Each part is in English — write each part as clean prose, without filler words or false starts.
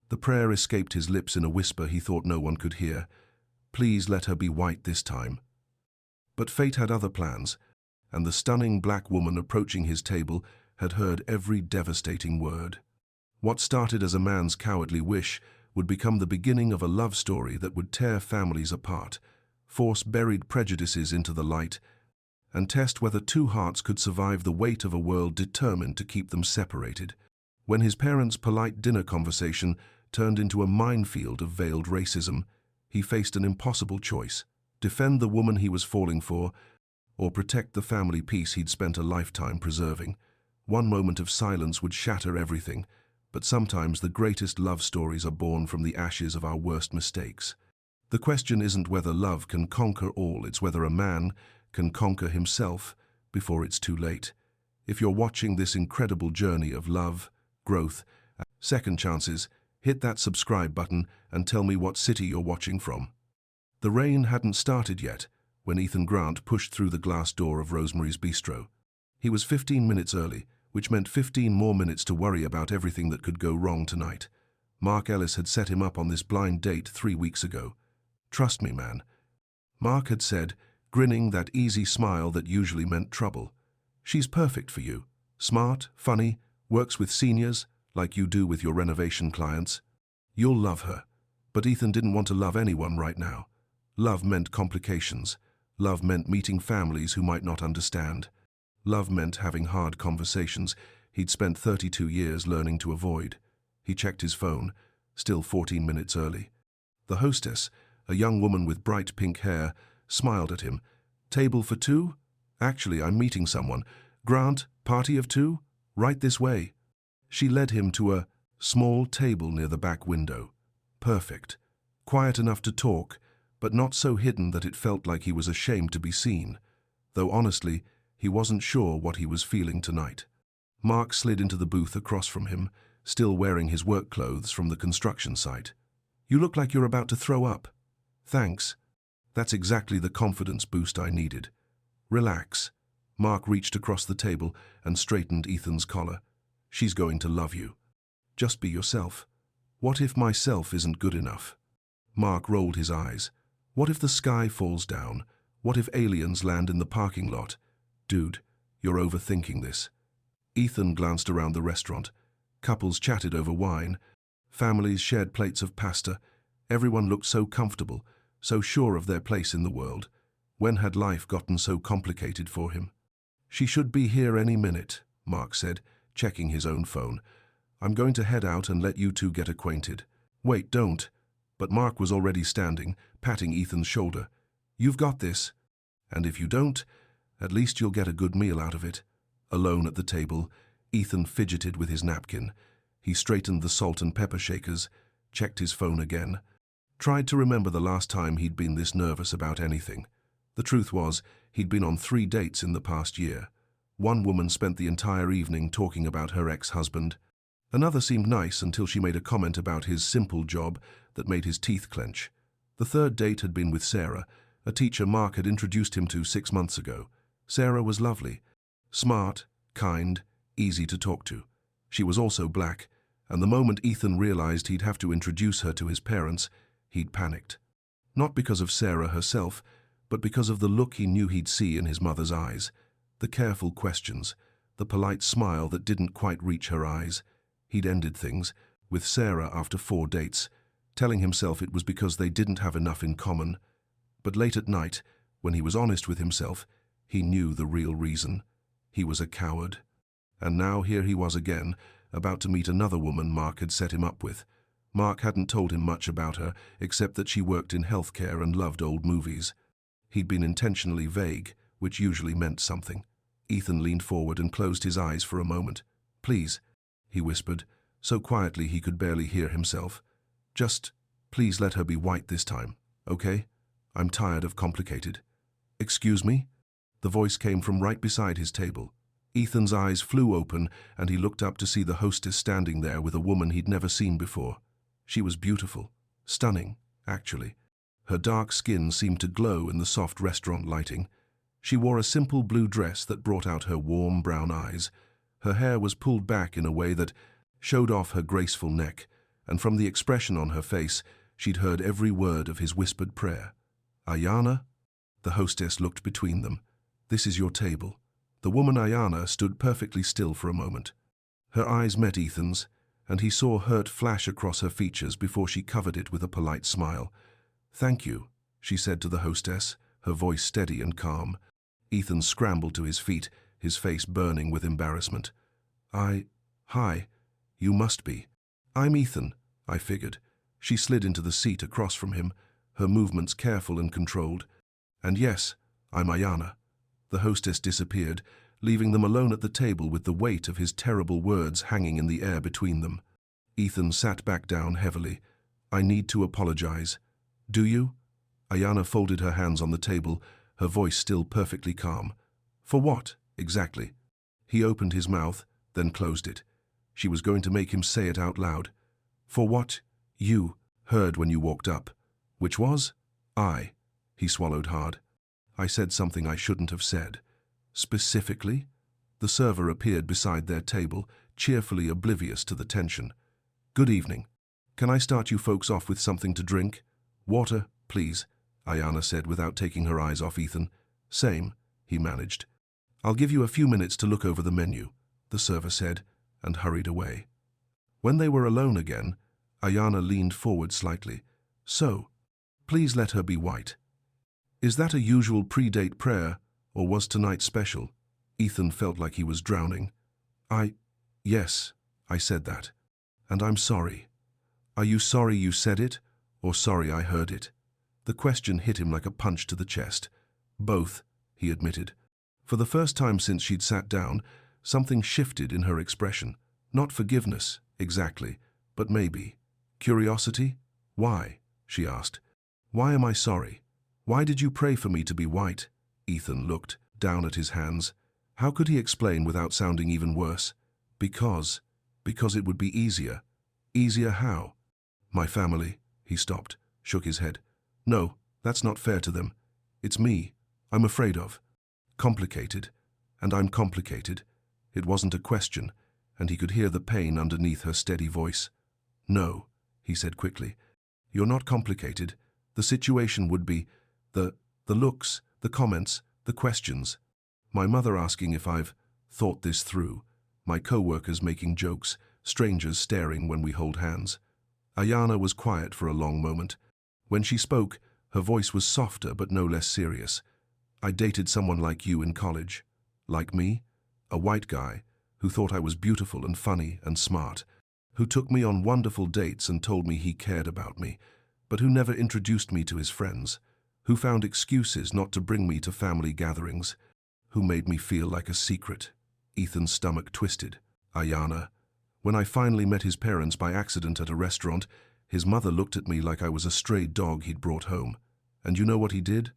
The prayer escaped his lips in a whisper he thought no one could hear. Please let her be white this time. But fate had other plans, and the stunning black woman approaching his table had heard every devastating word. What started as a man's cowardly wish would become the beginning of a love story that would tear families apart, force buried prejudices into the light, and test whether two hearts could survive the weight of a world determined to keep them separated. When his parents' polite dinner conversation turned into a minefield of veiled racism, he faced an impossible choice: defend the woman he was falling for, or protect the family peace he'd spent a lifetime preserving. One moment of silence would shatter everything, but sometimes the greatest love stories are born from the ashes of our worst mistakes. The question isn't whether love can conquer all, it's whether a man can conquer himself before it's too late. If you're watching this incredible journey of love, growth, and second chances, hit that subscribe button and tell me what city you're watching from. The rain hadn't started yet when Ethan Grant pushed through the glass door of Rosemary's Bistro. He was 15 minutes early, which meant 15 more minutes to worry about everything that could go wrong tonight. Mark Ellis had set him up on this blind date 3 weeks ago. "Trust me, man," Mark had said, grinning that easy smile that usually meant trouble. "She's perfect for you. Smart, funny, works with seniors, like you do with your renovation clients. You'll love her." But Ethan didn't want to love anyone right now. Love meant complications. Love meant meeting families who might not understand. Love meant having hard conversations he'd spent 32 years learning to avoid. He checked his phone, still 14 minutes early. The hostess, a young woman with bright pink hair, smiled at him. "Table for two? Actually, I'm meeting someone. Grant, party of two? Right this way." She led him to a small table near the back window. Perfect. Quiet enough to talk, but not so hidden that it felt like he was ashamed to be seen. Though honestly, he wasn't sure what he was feeling tonight. Mark slid into the booth across from him, still wearing his work clothes from the construction site. "You look like you're about to throw up." "Thanks. That's exactly the confidence boost I needed." "Relax." Mark reached across the table and straightened Ethan's collar. "She's going to love you. Just be yourself." "What if myself isn't good enough?" Mark rolled his eyes. "What if the sky falls down? What if aliens land in the parking lot?" "Dude, you're overthinking this." Ethan glanced around the restaurant. Couples chatted over wine. Families shared plates of pasta. Everyone looked so comfortable, so sure of their place in the world. When had life gotten so complicated for him? "She should be here any minute," Mark said, checking his own phone. "I'm going to head out and let you two get acquainted." "Wait, don't." But Mark was already standing, patting Ethan's shoulder. "You've got this. And if you don't, at least you'll get a good meal out of it." Alone at the table, Ethan fidgeted with his napkin. He straightened the salt and pepper shakers, checked his phone again. Tried to remember the last time he'd been this nervous about anything. The truth was, he'd been on 3 dates in the past year. One woman spent the entire evening talking about her ex-husband. Another seemed nice until she made a comment about his simple job that made his teeth clench. The third date had been with Sarah, a teacher Mark had introduced him to 6 months ago. Sarah was lovely. Smart, kind, easy to talk to. She was also black, and the moment Ethan realized he'd have to introduce her to his parents, he'd panicked. Not because of Sarah herself, but because of the look he knew he'd see in his mother's eyes. The careful questions, the polite smile that didn't quite reach her eyes. He'd ended things, with Sarah after 4 dates, telling himself it was because they didn't have enough in common. But late at night, when he was honest with himself, he knew the real reason. He was a coward. And now here he was again, about to meet another woman Mark had set him up with. Mark hadn't told him much about her, except that she worked in healthcare and loved old movies. He'd been intentionally vague, which usually meant something. Ethan leaned forward and closed his eyes for a moment. "Please," he whispered, so quietly he could barely hear himself. "Just, please let her be white this time, okay? I'm tired of complicated." "Excuse me?" The voice came from right beside his table. Ethan's eyes flew open, and he looked up to see the hostess standing there with a woman he'd never seen before. She was beautiful. Stunning, actually. Her dark skin seemed to glow in the soft restaurant lighting. She wore a simple blue dress that brought out her warm brown eyes. Her hair was pulled back in a way that showed off her graceful neck, and from the expression on her face, she'd heard every word of his whispered prayer. "Ayana?" The hostess looked between them. "This is your table." The woman Ayana stood perfectly still for a moment. Her eyes met Ethan's, and he saw hurt flash across her features before she covered it with a polite smile. "Thank you," she said to the hostess, her voice steady and calm. Ethan scrambled to his feet, his face burning with embarrassment. Hi, you must be." "I'm Ethan," I figured. She slid into the seat across from him, her movements careful and controlled. "And yes, I'm Ayana." The hostess disappeared, leaving them alone at the table with the weight of his terrible words hanging in the air between them. Ethan sat back down heavily. "I need to apologize." "Do you?" Ayana folded her hands on the table, her voice still perfectly calm. "For what, exactly?" He opened his mouth, then closed it. She was going to make him say it out loud. "For what you heard when you walked up." "Which was?" He swallowed hard. "I said something I shouldn't have said." "Specifically?" The server appeared beside their table, cheerfully oblivious to the tension. "Good evening. Can I start you folks off with something to drink?" "Water, please," Ayana said without taking her eyes off Ethan. "Same," he managed. "I'll give you a few minutes to look over the menu," the server said, and hurried away. When they were alone again, Ayana leaned forward slightly. "So, please let her be white." "Is that a usual pre-date prayer, or was tonight special?" Ethan felt like he was drowning. Yes, I said that. And I'm sorry." "Are you sorry you said it, or sorry I heard it?" The question hit him like a punch to the chest. "Both," he admitted. For the first time since she'd sat down, something shifted in her expression. Not forgiveness, exactly, but maybe curiosity. "Why?" she asked. "Why am I sorry? Why did you pray for me to be white?" Ethan looked down at his hands. How could he explain without sounding even worse? Because it would be easier." "Easier how?" "My family." He stopped, shook his head. "No, that's not fair to them. It's me I'm afraid of. Complicated. And I'm complicated." It wasn't a question, and he could hear the pain underneath her steady voice. "No," he said quickly. "You're not complicated. The situation would be the looks, the comments, the questions. My mother asking if I've thought this through. My co-workers making jokes, strangers staring when we hold hands." Ayana was quiet for a long moment. When she spoke, her voice was softer but no less serious. "I dated someone like you in college." "Like me?" "A white guy who thought I was beautiful and funny and smart, who took me on wonderful dates and told me he cared about me, but who never introduced me to his friends, who found excuses not to bring me to family gatherings, who made me feel like a secret." Ethan's stomach twisted. "Ayana. When I finally met his parents by accident at a restaurant, his mother looked at me like I was a stray dog he'd brought home. And you know what he did?"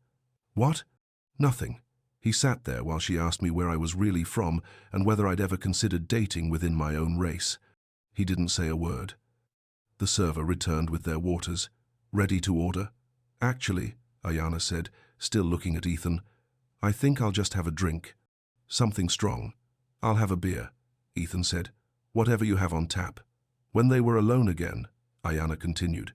"What?" "Nothing. He sat there while she asked me where I was really from and whether I'd ever considered dating within my own race. He didn't say a word." The server returned with their waters. "Ready to order?" "Actually," Ayana said, still looking at Ethan, "I think I'll just have a drink. Something strong." "I'll have a beer," Ethan said. "Whatever you have on tap." When they were alone again, Ayana continued.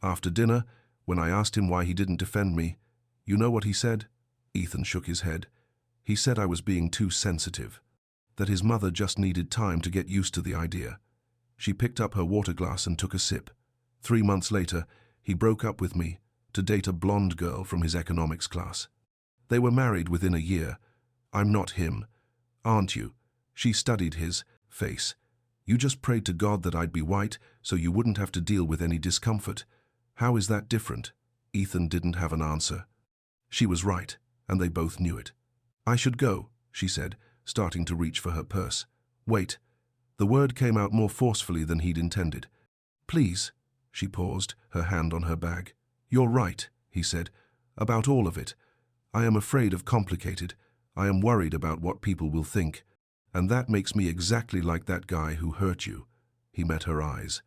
"After dinner, when I asked him why he didn't defend me, you know what he said?" Ethan shook his head. "He said I was being too sensitive, that his mother just needed time to get used to the idea." She picked up her water glass and took a sip. 3 months later, he broke up with me to date a blonde girl from his economics class. They were married within a year. "I'm not him. Aren't you?" She studied his face. "You just prayed to God that I'd be white so you wouldn't have to deal with any discomfort. How is that different?" Ethan didn't have an answer. She was right, and they both knew it. "I should go," she said, starting to reach for her purse. "Wait." The word came out more forcefully than he'd intended. "Please." She paused, her hand on her bag. "You're right," he said, "about all of it. I am afraid of complicated. I am worried about what people will think. And that makes me exactly like that guy who hurt you." He met her eyes.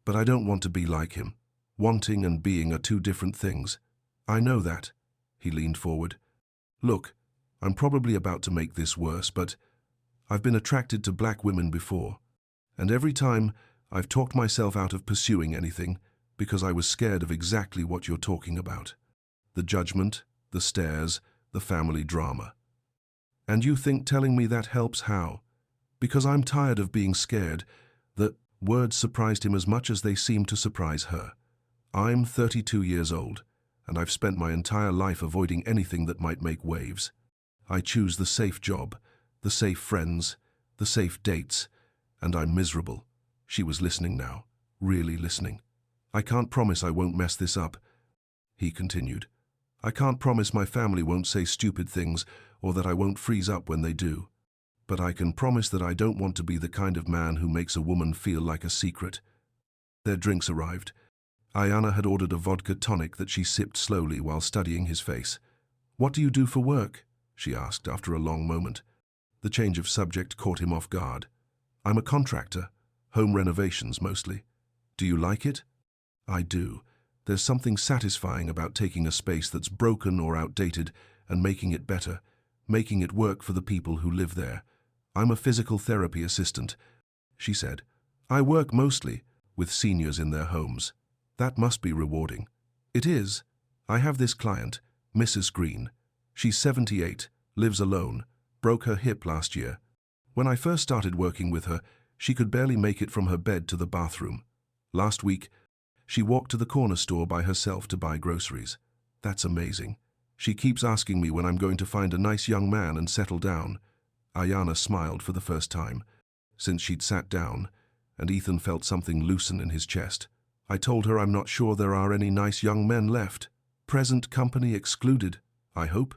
"But I don't want to be like him. Wanting and being are two different things." "I know that." He leaned forward. "Look, I'm probably about to make this worse, but I've been attracted to black women before. And every time I've talked myself out of pursuing anything because I was scared of exactly what you're talking about. The judgment, the stares, the family drama. And you think telling me that helps how? Because I'm tired of being scared. The words surprised him as much as they seemed to surprise her. I'm 32 years old, and I've spent my entire life avoiding anything that might make waves. I choose the safe job, the safe friends, the safe dates, and I'm miserable. She was listening now, really listening. I can't promise I won't mess this up, he continued. I can't promise my family won't say stupid things or that I won't freeze up when they do. But I can promise that I don't want to be the kind of man who makes a woman feel like a secret. Their drinks arrived. Ayana had ordered a vodka tonic that she sipped slowly while studying his face. What do you do for work? She asked after a long moment. The change of subject caught him off guard. I'm a contractor, home renovations mostly. Do you like it? I do. There's something satisfying about taking a space that's broken or outdated and making it better, making it work for the people who live there. I'm a physical therapy assistant, she said. I work mostly with seniors in their homes. That must be rewarding. It is. I have this client, Mrs. Green. She's 78, lives alone, broke her hip last year. When I first started working with her, she could barely make it from her bed to the bathroom. Last week, she walked to the corner store by herself to buy groceries. That's amazing. She keeps asking me when I'm going to find a nice young man and settle down. Ayana smiled for the first time, since she'd sat down, and Ethan felt something loosen in his chest. I told her I'm not sure there are any nice young men left. Present company excluded, I hope.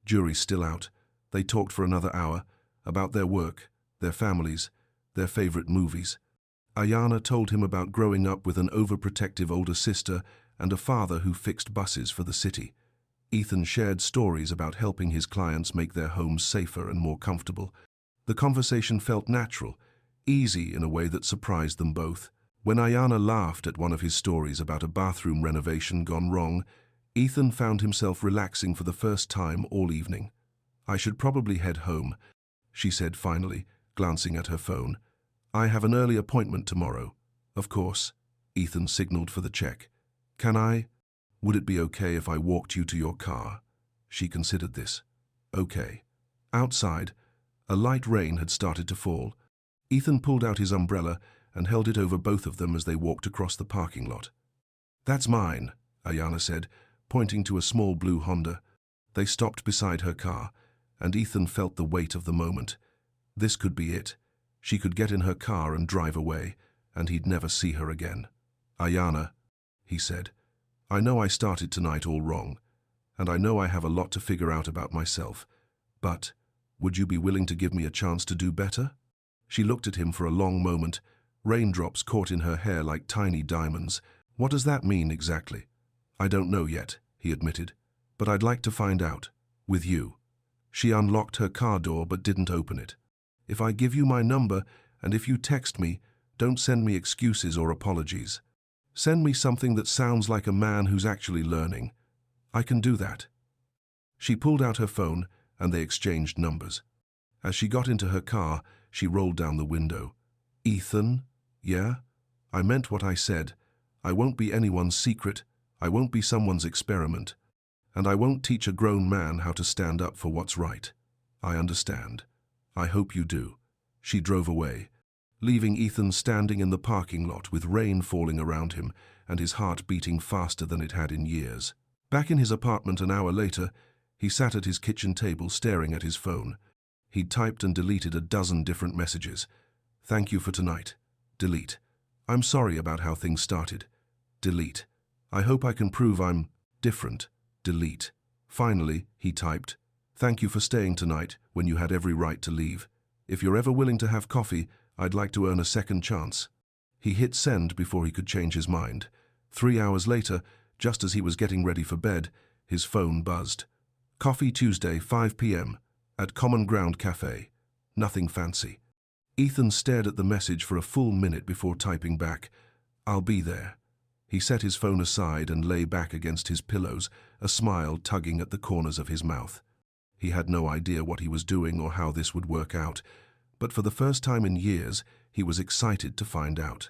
Jury's still out. They talked for another hour, about their work, their families, their favorite movies. Ayana told him about growing up with an overprotective older sister and a father who fixed buses for the city. Ethan shared stories about helping his clients make their homes safer and more comfortable. The conversation felt natural, easy in a way that surprised them both. When Ayana laughed at one of his stories about a bathroom renovation gone wrong, Ethan found himself relaxing for the first time all evening. I should probably head home, she said finally, glancing at her phone. I have an early appointment tomorrow. Of course, Ethan signaled for the check. Can I? Would it be okay if I walked you to your car? She considered this. Okay. Outside, a light rain had started to fall. Ethan pulled out his umbrella and held it over both of them as they walked across the parking lot. That's mine, Ayana said, pointing to a small blue Honda. They stopped beside her car, and Ethan felt the weight of the moment. This could be it. She could get in her car and drive away, and he'd never see her again. Ayana, he said, I know I started tonight all wrong, and I know I have a lot to figure out about myself, but would you be willing to give me a chance to do better? She looked at him for a long moment, raindrops caught in her hair like tiny diamonds. What does that mean exactly? I don't know yet, he admitted, but I'd like to find out, with you. She unlocked her car door but didn't open it. If I give you my number, and if you text me, don't send me excuses or apologies. Send me something that sounds like a man who's actually learning. I can do that. She pulled out her phone, and they exchanged numbers. As she got into her car, she rolled down the window. Ethan? Yeah? I meant what I said. I won't be anyone's secret. I won't be someone's experiment. And I won't teach a grown man how to stand up for what's right. I understand. I hope you do. She drove away, leaving Ethan standing in the parking lot with rain falling around him and his heart beating faster than it had in years. Back in his apartment an hour later, he sat at his kitchen table staring at his phone. He'd typed and deleted a dozen different messages. Thank you for tonight. Delete. I'm sorry about how things started. Delete. I hope I can prove I'm different. Delete. Finally, he typed, thank you for staying tonight when you had every right to leave. If you're ever willing to have coffee, I'd like to earn a second chance. He hit send before he could change his mind. 3 hours later, just as he was getting ready for bed, his phone buzzed. Coffee Tuesday, 5 p.m. at Common Ground Cafe. Nothing fancy. Ethan stared at the message for a full minute before typing back, I'll be there. He set his phone aside and lay back against his pillows, a smile tugging at the corners of his mouth. He had no idea what he was doing or how this would work out, but for the first time in years, he was excited to find out.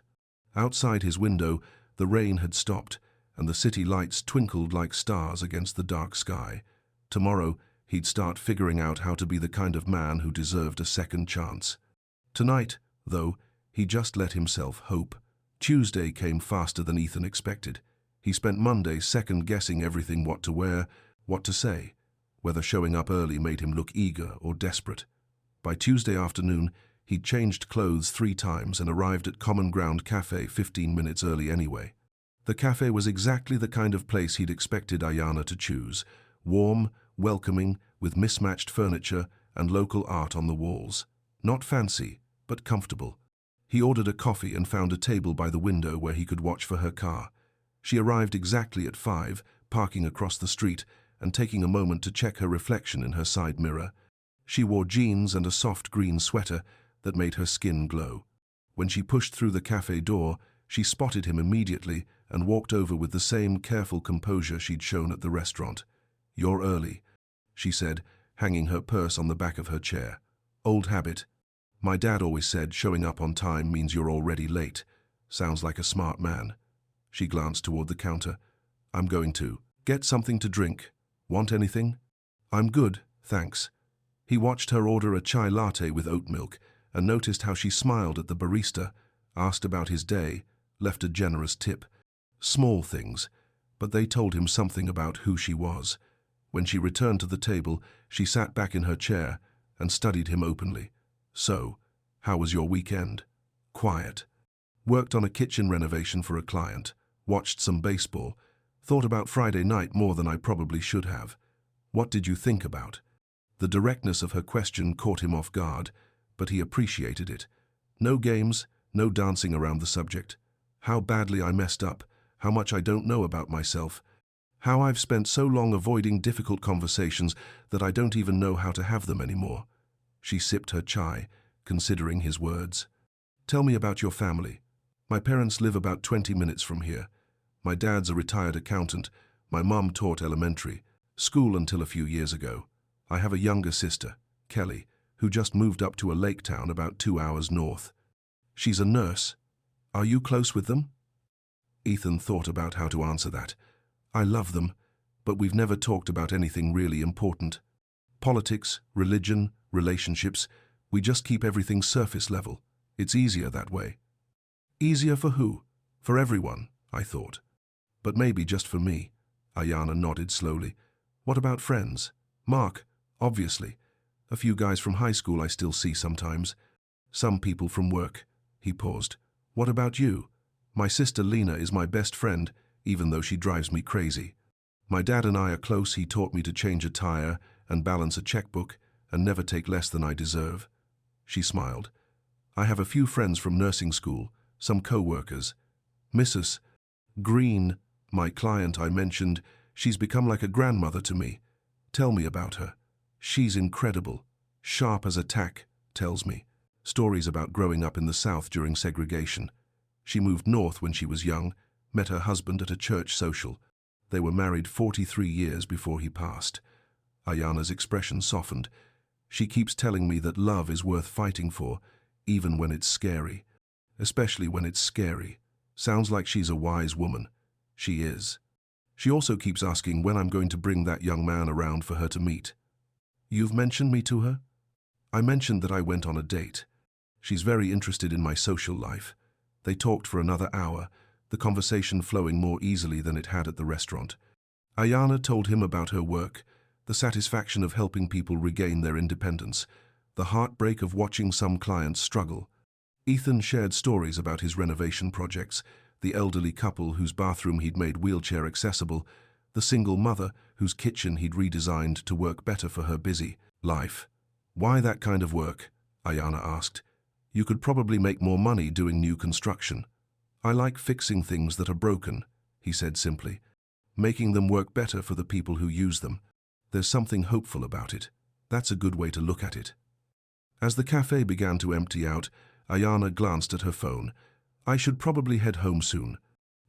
Outside his window, the rain had stopped, and the city lights twinkled like stars against the dark sky. Tomorrow, he'd start figuring out how to be the kind of man who deserved a second chance. Tonight, though, he just let himself hope. Tuesday came faster than Ethan expected. He spent Monday second-guessing everything: what to wear, what to say, whether showing up early made him look eager or desperate. By Tuesday afternoon, he'd changed clothes 3 times and arrived at Common Ground Cafe 15 minutes early anyway. The cafe was exactly the kind of place he'd expected Ayana to choose: warm, welcoming, with mismatched furniture and local art on the walls. Not fancy, but comfortable. He ordered a coffee and found a table by the window where he could watch for her car. She arrived exactly at 5, parking across the street and taking a moment to check her reflection in her side mirror. She wore jeans and a soft green sweater that made her skin glow. When she pushed through the cafe door, she spotted him immediately and walked over with the same careful composure she'd shown at the restaurant. "You're early," she said, hanging her purse on the back of her chair. "Old habit. My dad always said showing up on time means you're already late. Sounds like a smart man." She glanced toward the counter. "I'm going to get something to drink. Want anything?" "I'm good, thanks." He watched her order a chai latte with oat milk and noticed how she smiled at the barista, asked about his day, left a generous tip. Small things, but they told him something about who she was. When she returned to the table, she sat back in her chair and studied him openly. "So, how was your weekend?" "Quiet. Worked on a kitchen renovation for a client, watched some baseball, thought about Friday night more than I probably should have." "What did you think about?" The directness of her question caught him off guard, but he appreciated it. No games, no dancing around the subject. How badly I messed up, how much I don't know about myself, how I've spent so long avoiding difficult conversations that I don't even know how to have them anymore. She sipped her chai, considering his words. "Tell me about your family." "My parents live about 20 minutes from here. My dad's a retired accountant. My mom taught elementary school until a few years ago. I have a younger sister, Kelly, who just moved up to a lake town about 2 hours north. She's a nurse. Are you close with them?" Ethan thought about how to answer that. "I love them, but we've never talked about anything really important. Politics, religion, relationships, we just keep everything surface level. It's easier that way." "Easier for who?" "For everyone," I thought. "But maybe just for me." Ayana nodded slowly. "What about friends?" "Mark, obviously. A few guys from high school I still see sometimes. Some people from work." He paused. "What about you?" "My sister Lena is my best friend, even though she drives me crazy. My dad and I are close. He taught me to change a tire and balance a checkbook and never take less than I deserve." She smiled. "I have a few friends from nursing school, some co-workers. Mrs. Green, my client I mentioned, she's become like a grandmother to me. Tell me about her." "She's incredible. Sharp as a tack, tells me. Stories about growing up in the South during segregation. She moved north when she was young, met her husband at a church social. They were married 43 years before he passed." Ayana's expression softened. "She keeps telling me that love is worth fighting for, even when it's scary. Especially when it's scary. Sounds like she's a wise woman." She is. She also keeps asking when I'm going to bring that young man around for her to meet. "You've mentioned me to her?" "I mentioned that I went on a date. She's very interested in my social life." They talked for another hour, the conversation flowing more easily than it had at the restaurant. Ayana told him about her work, the satisfaction of helping people regain their independence, the heartbreak of watching some clients struggle. Ethan shared stories about his renovation projects, the elderly couple whose bathroom he'd made wheelchair accessible, the single mother whose kitchen he'd redesigned to work better for her busy life. "Why that kind of work?" Ayana asked. "You could probably make more money doing new construction." "I like fixing things that are broken," he said simply, "making them work better for the people who use them. There's something hopeful about it. That's a good way to look at it." As the cafe began to empty out, Ayana glanced at her phone. "I should probably head home soon.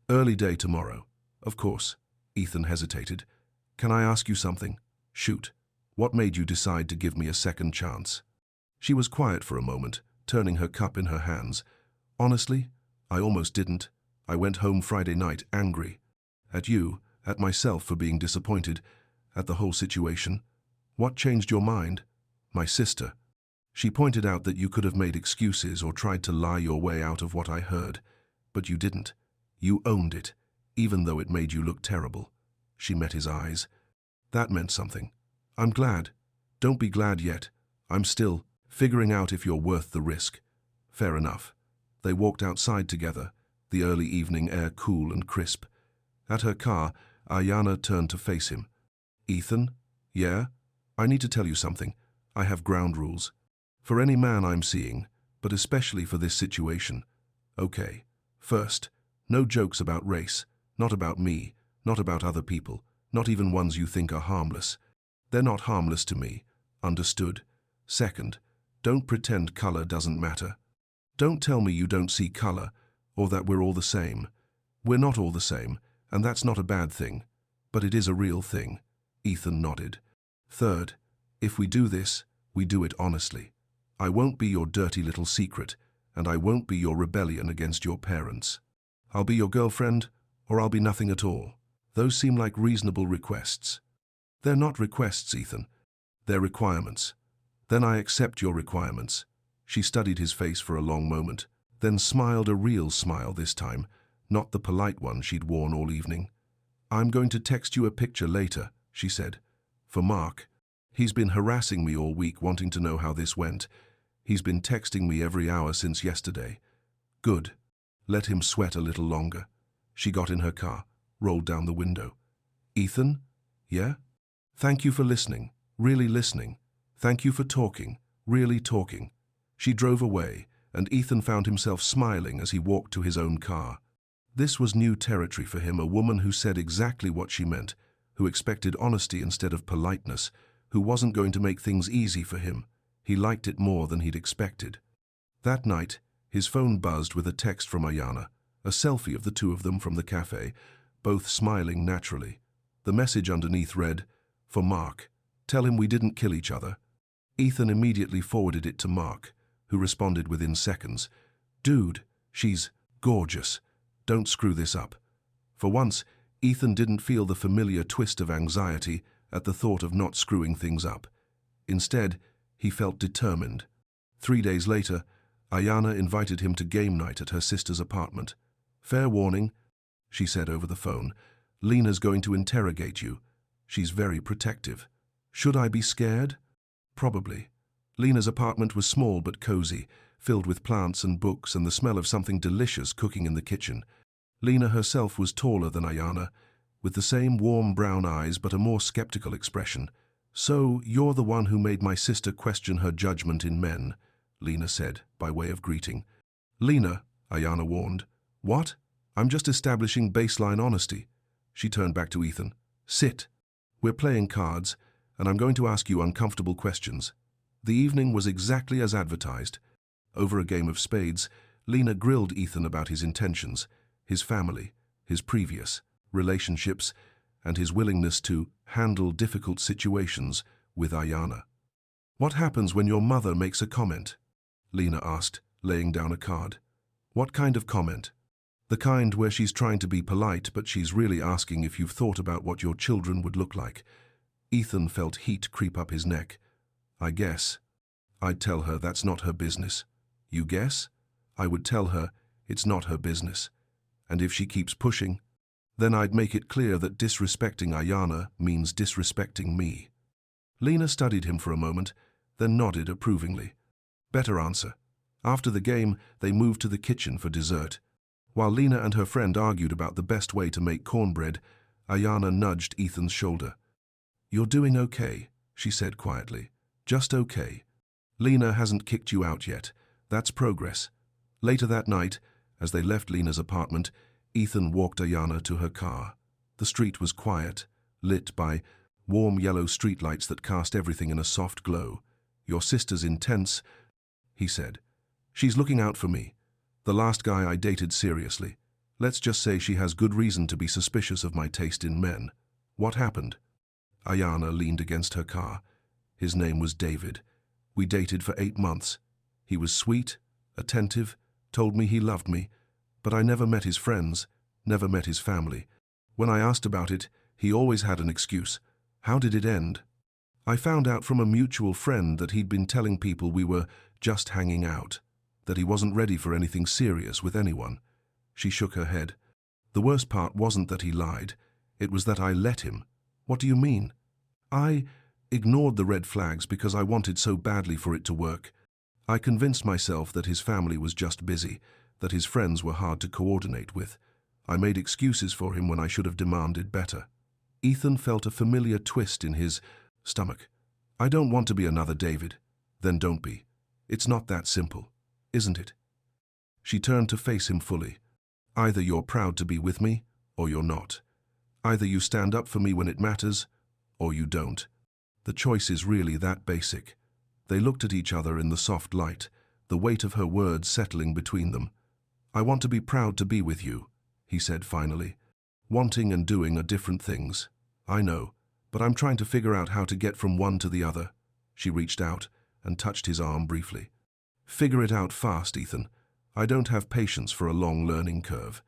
Early day tomorrow." "Of course." Ethan hesitated. "Can I ask you something?" "Shoot. What made you decide to give me a second chance?" She was quiet for a moment, turning her cup in her hands. "Honestly, I almost didn't. I went home Friday night angry. At you, at myself for being disappointed, at the whole situation. What changed your mind? My sister. She pointed out that you could have made excuses or tried to lie your way out of what I heard. But you didn't. You owned it, even though it made you look terrible. She met his eyes. That meant something. I'm glad. Don't be glad yet. I'm still figuring out if you're worth the risk. Fair enough. They walked outside together, the early evening air cool and crisp. At her car, Ayana turned to face him. Ethan? Yeah? I need to tell you something. I have ground rules. For any man I'm seeing, but especially for this situation. Okay. First, no jokes about race, not about me, not about other people, not even ones you think are harmless. They're not harmless to me. Understood? Second, don't pretend color doesn't matter. Don't tell me you don't see color, or that we're all the same. We're not all the same, and that's not a bad thing. But it is a real thing. Ethan nodded. Third, if we do this, we do it honestly. I won't be your dirty little secret, and I won't be your rebellion against your parents. I'll be your girlfriend, or I'll be nothing at all. Those seem like reasonable requests. They're not requests, Ethan. They're requirements. Then I accept your requirements. She studied his face for a long moment, then smiled a real smile this time, not the polite one she'd worn all evening. I'm going to text you a picture later, she said. For Mark. He's been harassing me all week wanting to know how this went. He's been texting me every hour since yesterday. Good. Let him sweat a little longer. She got in her car, rolled down the window. Ethan? Yeah? Thank you for listening, really listening. Thank you for talking, really talking. She drove away, and Ethan found himself smiling as he walked to his own car. This was new territory for him, a woman who said exactly what she meant, who expected honesty instead of politeness, who wasn't going to make things easy for him. He liked it more than he'd expected. That night, his phone buzzed with a text from Ayana, a selfie of the two of them from the cafe, both smiling naturally. The message underneath read, "For Mark, tell him we didn't kill each other." Ethan immediately forwarded it to Mark, who responded within seconds. Dude, she's gorgeous. Don't screw this up. For once, Ethan didn't feel the familiar twist of anxiety at the thought of not screwing things up. Instead, he felt determined. 3 days later, Ayana invited him to game night at her sister's apartment. Fair warning, she said over the phone. Lena's going to interrogate you. She's very protective. Should I be scared? Probably. Lena's apartment was small but cozy, filled with plants and books and the smell of something delicious cooking in the kitchen. Lena herself was taller than Ayana, with the same warm brown eyes but a more skeptical expression. So, you're the one who made my sister question her judgment in men, Lena said, by way of greeting. Lena, Ayana warned. What? I'm just establishing baseline honesty. She turned back to Ethan. Sit. We're playing cards, and I'm going to ask you uncomfortable questions. The evening was exactly as advertised. Over a game of spades, Lena grilled Ethan about his intentions, his family, his previous relationships, and his willingness to handle difficult situations with Ayana. What happens when your mother makes a comment? Lena asked, laying down a card. What kind of comment? The kind where she's trying to be polite, but she's really asking if you've thought about what your children would look like. Ethan felt heat creep up his neck. I guess. I'd tell her that's not her business. You guess? I would tell her it's not her business. And if she keeps pushing, then I'd make it clear that disrespecting Ayana means disrespecting me. Lena studied him for a moment, then nodded approvingly. Better answer. After the game, they moved to the kitchen for dessert. While Lena and her friend argued about the best way to make cornbread, Ayana nudged Ethan's shoulder. You're doing okay, she said quietly. Just okay. Lena hasn't kicked you out yet. That's progress. Later that night, as they left Lena's apartment, Ethan walked Ayana to her car. The street was quiet, lit by warm yellow streetlights that cast everything in a soft glow. Your sister's intense, he said. She's looking out for me. The last guy I dated seriously. Let's just say she has good reason to be suspicious of my taste in men. What happened? Ayana leaned against her car. His name was David. We dated for 8 months. He was sweet, attentive, told me he loved me, But I never met his friends, never met his family. When I asked about it, he always had an excuse. How did it end? I found out from a mutual friend that he'd been telling people we were just hanging out, that he wasn't ready for anything serious with anyone. She shook her head. The worst part wasn't that he lied, it was that I let him. What do you mean? I ignored the red flags because I wanted so badly for it to work. I convinced myself that his family was just busy, that his friends were hard to coordinate with. I made excuses for him when I should have demanded better. Ethan felt a familiar twist in his stomach. I don't want to be another David. Then don't be. It's not that simple, isn't it? She turned to face him fully. Either you're proud to be with me, or you're not. Either you stand up for me when it matters, or you don't. The choice is really that basic. They looked at each other in the soft light, the weight of her words settling between them. I want to be proud to be with you, he said finally. Wanting and doing are different things. I know, but I'm trying to figure out how to get from one to the other. She reached out and touched his arm briefly. Figure it out fast, Ethan. I don't have patience for a long learning curve.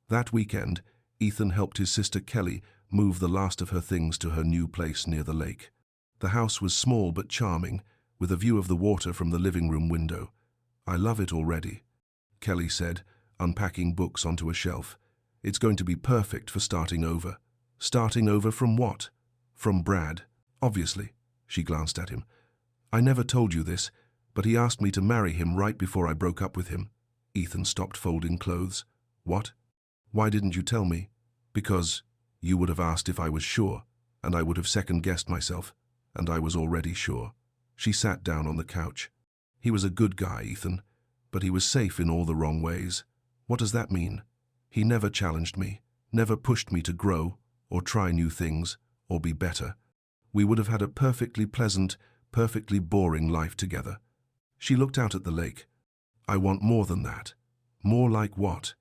That weekend, Ethan helped his sister Kelly move the last of her things to her new place near the lake. The house was small but charming, with a view of the water from the living room window. I love it already, Kelly said, unpacking books onto a shelf. It's going to be perfect for starting over. Starting over from what? From Brad, obviously. She glanced at him. I never told you this, but he asked me to marry him right before I broke up with him. Ethan stopped folding clothes. What? Why didn't you tell me? Because you would have asked if I was sure, and I would have second-guessed myself, and I was already sure. She sat down on the couch. He was a good guy, Ethan, but he was safe in all the wrong ways. What does that mean? He never challenged me, never pushed me to grow, or try new things, or be better. We would have had a perfectly pleasant, perfectly boring life together. She looked out at the lake. I want more than that. More like what?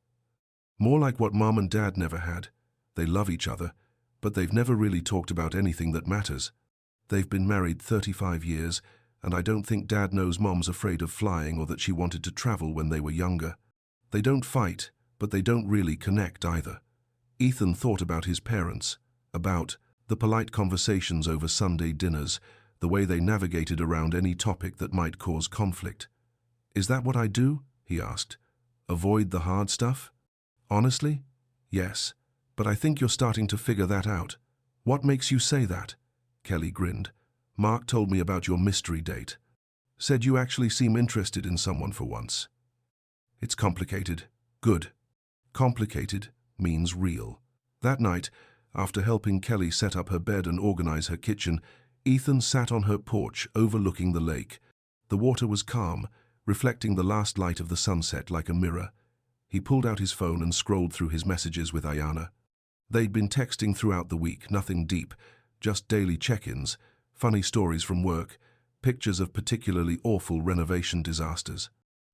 More like what Mom and Dad never had. They love each other, but they've never really talked about anything that matters. They've been married 35 years, and I don't think Dad knows Mom's afraid of flying or that she wanted to travel when they were younger. They don't fight, but they don't really connect either. Ethan thought about his parents, about the polite conversations over Sunday dinners, the way they navigated around any topic that might cause conflict. Is that what I do? He asked. Avoid the hard stuff? Honestly? Yes, but I think you're starting to figure that out. What makes you say that? Kelly grinned. Mark told me about your mystery date. Said you actually seem interested in someone for once. It's complicated. Good. Complicated means real. That night, after helping Kelly set up her bed and organize her kitchen, Ethan sat on her porch overlooking the lake. The water was calm, reflecting the last light of the sunset like a mirror. He pulled out his phone and scrolled through his messages with Ayana. They'd been texting throughout the week, nothing deep, just daily check-ins, funny stories from work, pictures of particularly awful renovation disasters.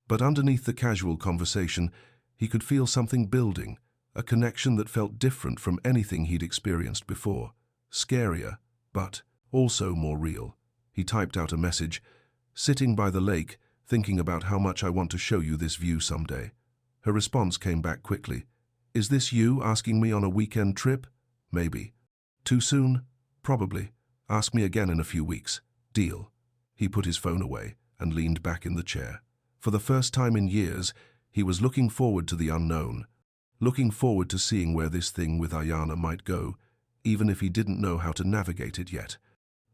But underneath the casual conversation, he could feel something building, a connection that felt different from anything he'd experienced before. Scarier, but also more real. He typed out a message, sitting by the lake, thinking about how much I want to show you this view someday. Her response came back quickly. Is this you asking me on a weekend trip? Maybe. Too soon? Probably. Ask me again in a few weeks. Deal. He put his phone away and leaned back in the chair. For the first time in years, he was looking forward to the unknown, looking forward to seeing where this thing with Ayana might go, even if he didn't know how to navigate it yet.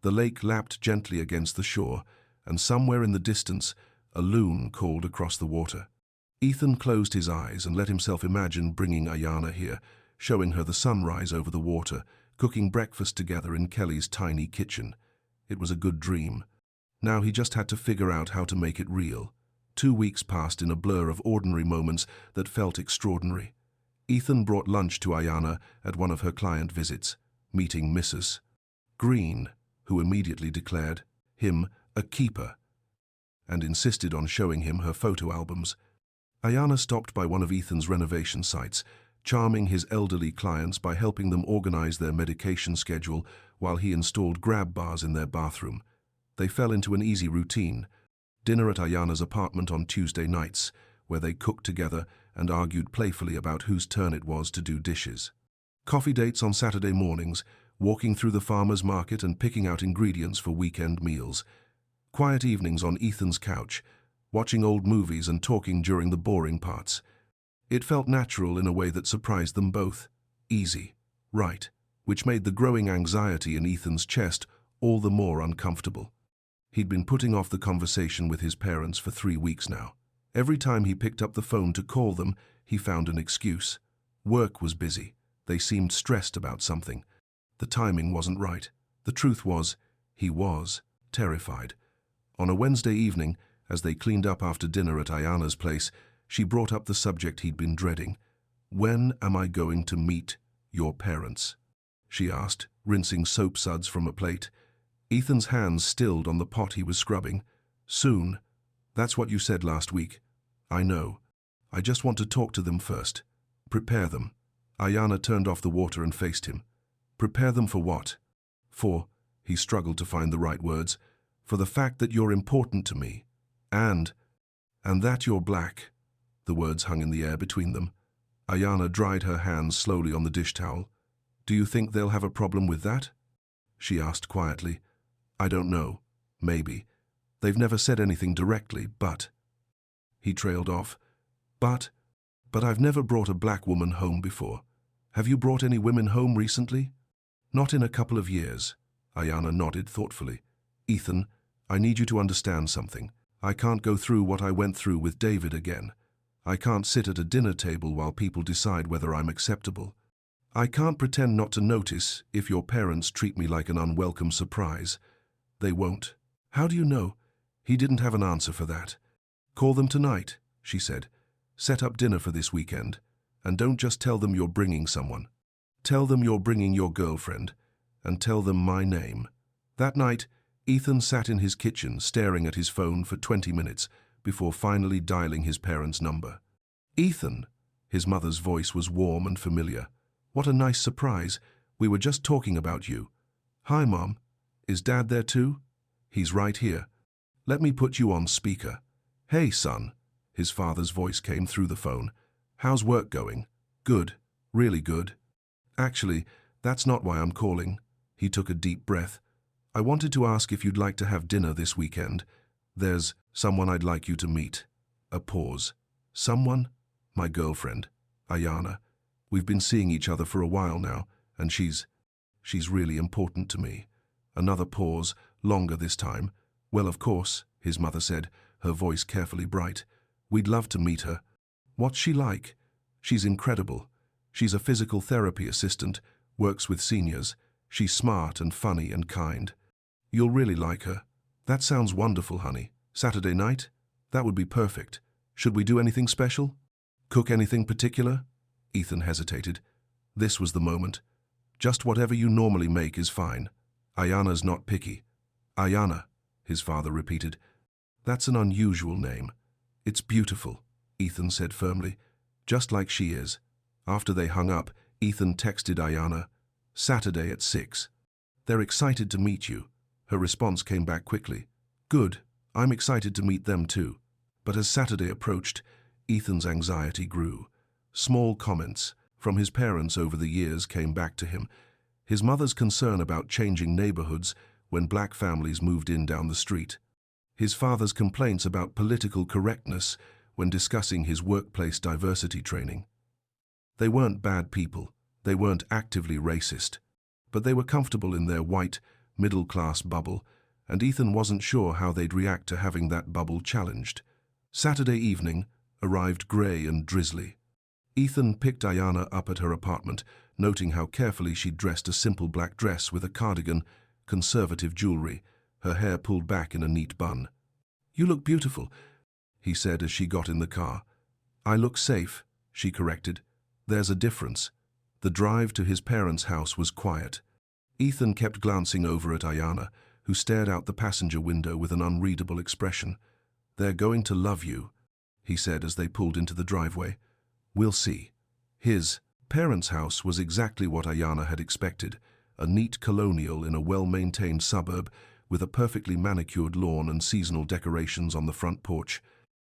The lake lapped gently against the shore, and somewhere in the distance, a loon called across the water. Ethan closed his eyes and let himself imagine bringing Ayana here, showing her the sunrise over the water, cooking breakfast together in Kelly's tiny kitchen. It was a good dream. Now he just had to figure out how to make it real. 2 weeks passed in a blur of ordinary moments that felt extraordinary. Ethan brought lunch to Ayana at one of her client visits, meeting Mrs. Green, who immediately declared him a keeper, and insisted on showing him her photo albums. Ayana stopped by one of Ethan's renovation sites, charming his elderly clients by helping them organize their medication schedule while he installed grab bars in their bathroom. They fell into an easy routine. Dinner at Ayana's apartment on Tuesday nights, where they cooked together and argued playfully about whose turn it was to do dishes. Coffee dates on Saturday mornings, walking through the farmer's market and picking out ingredients for weekend meals. Quiet evenings on Ethan's couch, watching old movies and talking during the boring parts. It felt natural in a way that surprised them both. Easy, right, which made the growing anxiety in Ethan's chest all the more uncomfortable. He'd been putting off the conversation with his parents for 3 weeks now. Every time he picked up the phone to call them, he found an excuse. Work was busy. They seemed stressed about something. The timing wasn't right. The truth was, he was terrified. On a Wednesday evening, as they cleaned up after dinner at Ayana's place, she brought up the subject he'd been dreading. "When am I going to meet your parents?" she asked, rinsing soap suds from a plate. Ethan's hands stilled on the pot he was scrubbing. "Soon. That's what you said last week. I know. I just want to talk to them first. Prepare them." Ayana turned off the water and faced him. "Prepare them for what?" "For," he struggled to find the right words, "for the fact that you're important to me. And that you're black." The words hung in the air between them. Ayana dried her hands slowly on the dish towel. "Do you think they'll have a problem with that?" she asked quietly. "I don't know. Maybe. They've never said anything directly, but—" He trailed off. But I've never brought a black woman home before. Have you brought any women home recently?" "Not in a couple of years." Ayana nodded thoughtfully. "Ethan, I need you to understand something. I can't go through what I went through with David again. I can't sit at a dinner table while people decide whether I'm acceptable. I can't pretend not to notice if your parents treat me like an unwelcome surprise. They won't." "How do you know?" He didn't have an answer for that. "Call them tonight," she said. "Set up dinner for this weekend. And don't just tell them you're bringing someone. Tell them you're bringing your girlfriend. And tell them my name." That night, Ethan sat in his kitchen staring at his phone for 20 minutes before finally dialing his parents' number. "Ethan," his mother's voice was warm and familiar. "What a nice surprise. We were just talking about you." "Hi, Mom. Is Dad there too?" "He's right here. Let me put you on speaker." "Hey, son." His father's voice came through the phone. "How's work going?" "Good. Really good." "Actually, that's not why I'm calling." He took a deep breath. "I wanted to ask if you'd like to have dinner this weekend. There's someone I'd like you to meet." A pause. "Someone?" "My girlfriend, Ayana. We've been seeing each other for a while now, and she's really important to me." Another pause, longer this time. "Well, of course," his mother said, her voice carefully bright. "We'd love to meet her." "What's she like?" "She's incredible. She's a physical therapy assistant, works with seniors. She's smart and funny and kind. You'll really like her." "That sounds wonderful, honey. Saturday night? That would be perfect. Should we do anything special? Cook anything particular?" Ethan hesitated. This was the moment. "Just whatever you normally make is fine. Ayana's not picky." "Ayana," his father repeated. "That's an unusual name." "It's beautiful," Ethan said firmly. "Just like she is." After they hung up, Ethan texted Ayana, "Saturday at 6. They're excited to meet you." Her response came back quickly. "Good. I'm excited to meet them too." But as Saturday approached, Ethan's anxiety grew. Small comments from his parents over the years came back to him. His mother's concern about changing neighborhoods when black families moved in down the street. His father's complaints about political correctness when discussing his workplace diversity training. They weren't bad people. They weren't actively racist. But they were comfortable in their white, middle-class bubble, and Ethan wasn't sure how they'd react to having that bubble challenged. Saturday evening arrived grey and drizzly. Ethan picked Ayana up at her apartment, noting how carefully she'd dressed a simple black dress with a cardigan, conservative jewelry, her hair pulled back in a neat bun. "You look beautiful," he said as she got in the car. "I look safe," she corrected. "There's a difference." The drive to his parents' house was quiet. Ethan kept glancing over at Ayana, who stared out the passenger window with an unreadable expression. "They're going to love you," he said as they pulled into the driveway. "We'll see." His parents' house was exactly what Ayana had expected, a neat colonial in a well-maintained suburb with a perfectly manicured lawn and seasonal decorations on the front porch.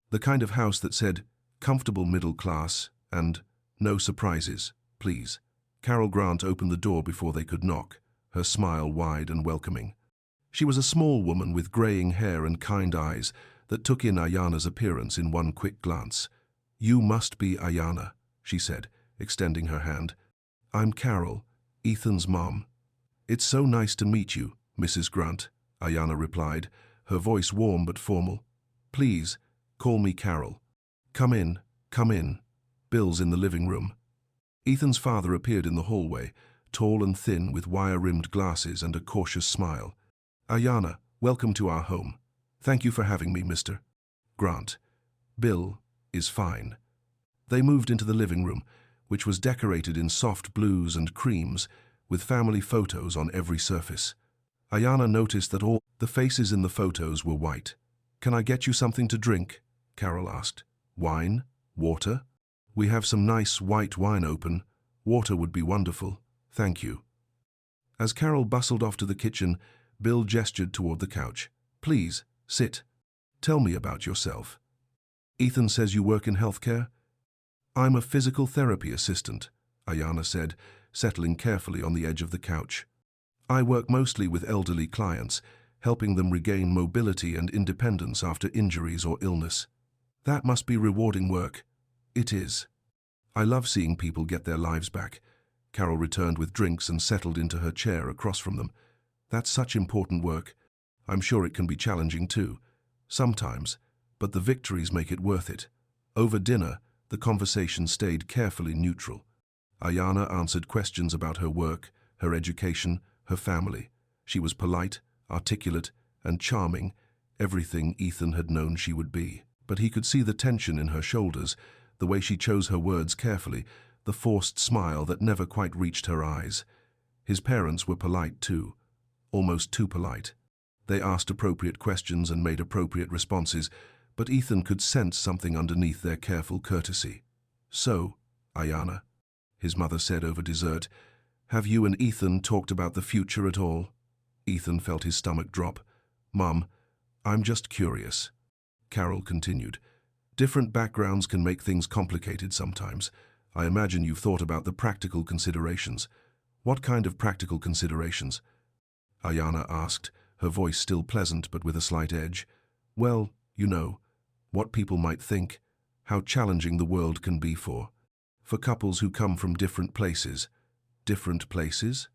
The kind of house that said, Comfortable middle class, and no surprises, please. Carol Grant opened the door before they could knock, her smile wide and welcoming. She was a small woman with graying hair and kind eyes that took in Ayana's appearance in one quick glance. "You must be Ayana," she said, extending her hand. "I'm Carol, Ethan's mom." "It's so nice to meet you, Mrs. Grant," Ayana replied, her voice warm but formal. "Please, call me Carol." Come in, come in. Bill's in the living room." Ethan's father appeared in the hallway, tall and thin with wire-rimmed glasses and a cautious smile. "Ayana, welcome to our home. Thank you for having me, Mr. Grant. Bill is fine." They moved into the living room, which was decorated in soft blues and creams, with family photos on every surface. Ayana noticed that all the faces in the photos were white. "Can I get you something to drink?" Carol asked. "Wine? Water? We have some nice white wine open. Water would be wonderful. Thank you." As Carol bustled off to the kitchen, Bill gestured toward the couch. "Please, sit. Tell me about yourself." "Ethan says you work in healthcare?" "I'm a physical therapy assistant," Ayana said, settling carefully on the edge of the couch. "I work mostly with elderly clients, helping them regain mobility and independence after injuries or illness." "That must be rewarding work." "It is. I love seeing people get their lives back." Carol returned with drinks and settled into her chair across from them. "That's such important work. I'm sure it can be challenging too. Sometimes, but the victories make it worth it." Over dinner, the conversation stayed carefully neutral. Ayana answered questions about her work, her education, her family. She was polite, articulate, and charming, everything Ethan had known she would be. But he could see the tension in her shoulders, the way she chose her words carefully, the forced smile that never quite reached her eyes. His parents were polite too, almost too polite. They asked appropriate questions and made appropriate responses, but Ethan could sense something underneath their careful courtesy. "So, Ayana," his mother said over dessert, "have you and Ethan talked about the future at all?" Ethan felt his stomach drop. "Mom, I'm just curious." Carol continued. "Different backgrounds can make things complicated sometimes. I imagine you've thought about the practical considerations." "What kind of practical considerations?" Ayana asked, her voice still pleasant but with a slight edge. "Well, you know, what people might think, how challenging the world can be for couples who come from different places." "Different places?"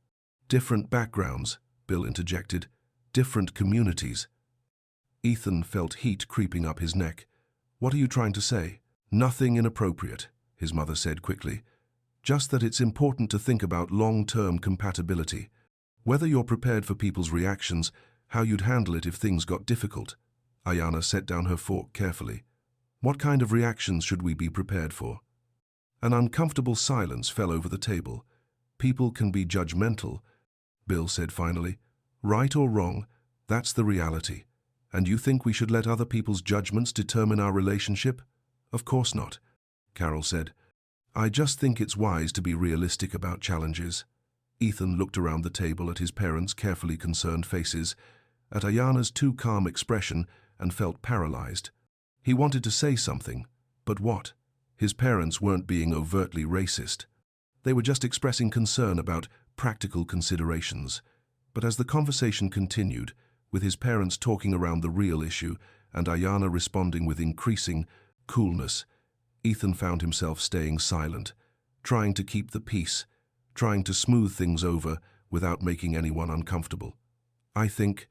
"Different backgrounds," Bill interjected. "Different communities." Ethan felt heat creeping up his neck. "What are you trying to say?" "Nothing inappropriate," his mother said quickly. "Just that it's important to think about long-term compatibility. Whether you're prepared for people's reactions, how you'd handle it if things got difficult." Ayana set down her fork carefully. "What kind of reactions should we be prepared for?" An uncomfortable silence fell over the table. "People can be judgmental," Bill said finally. "Right or wrong, that's the reality. And you think we should let other people's judgments determine our relationship?" "Of course not," Carol said. "I just think it's wise to be realistic about challenges." Ethan looked around the table at his parents' carefully concerned faces, at Ayana's too calm expression, and felt paralyzed. He wanted to say something, but what? His parents weren't being overtly racist. They were just expressing concern about practical considerations. But as the conversation continued, with his parents talking around the real issue and Ayana responding with increasing coolness, Ethan found himself staying silent, trying to keep the peace, trying to smooth things over without making anyone uncomfortable. "I think,"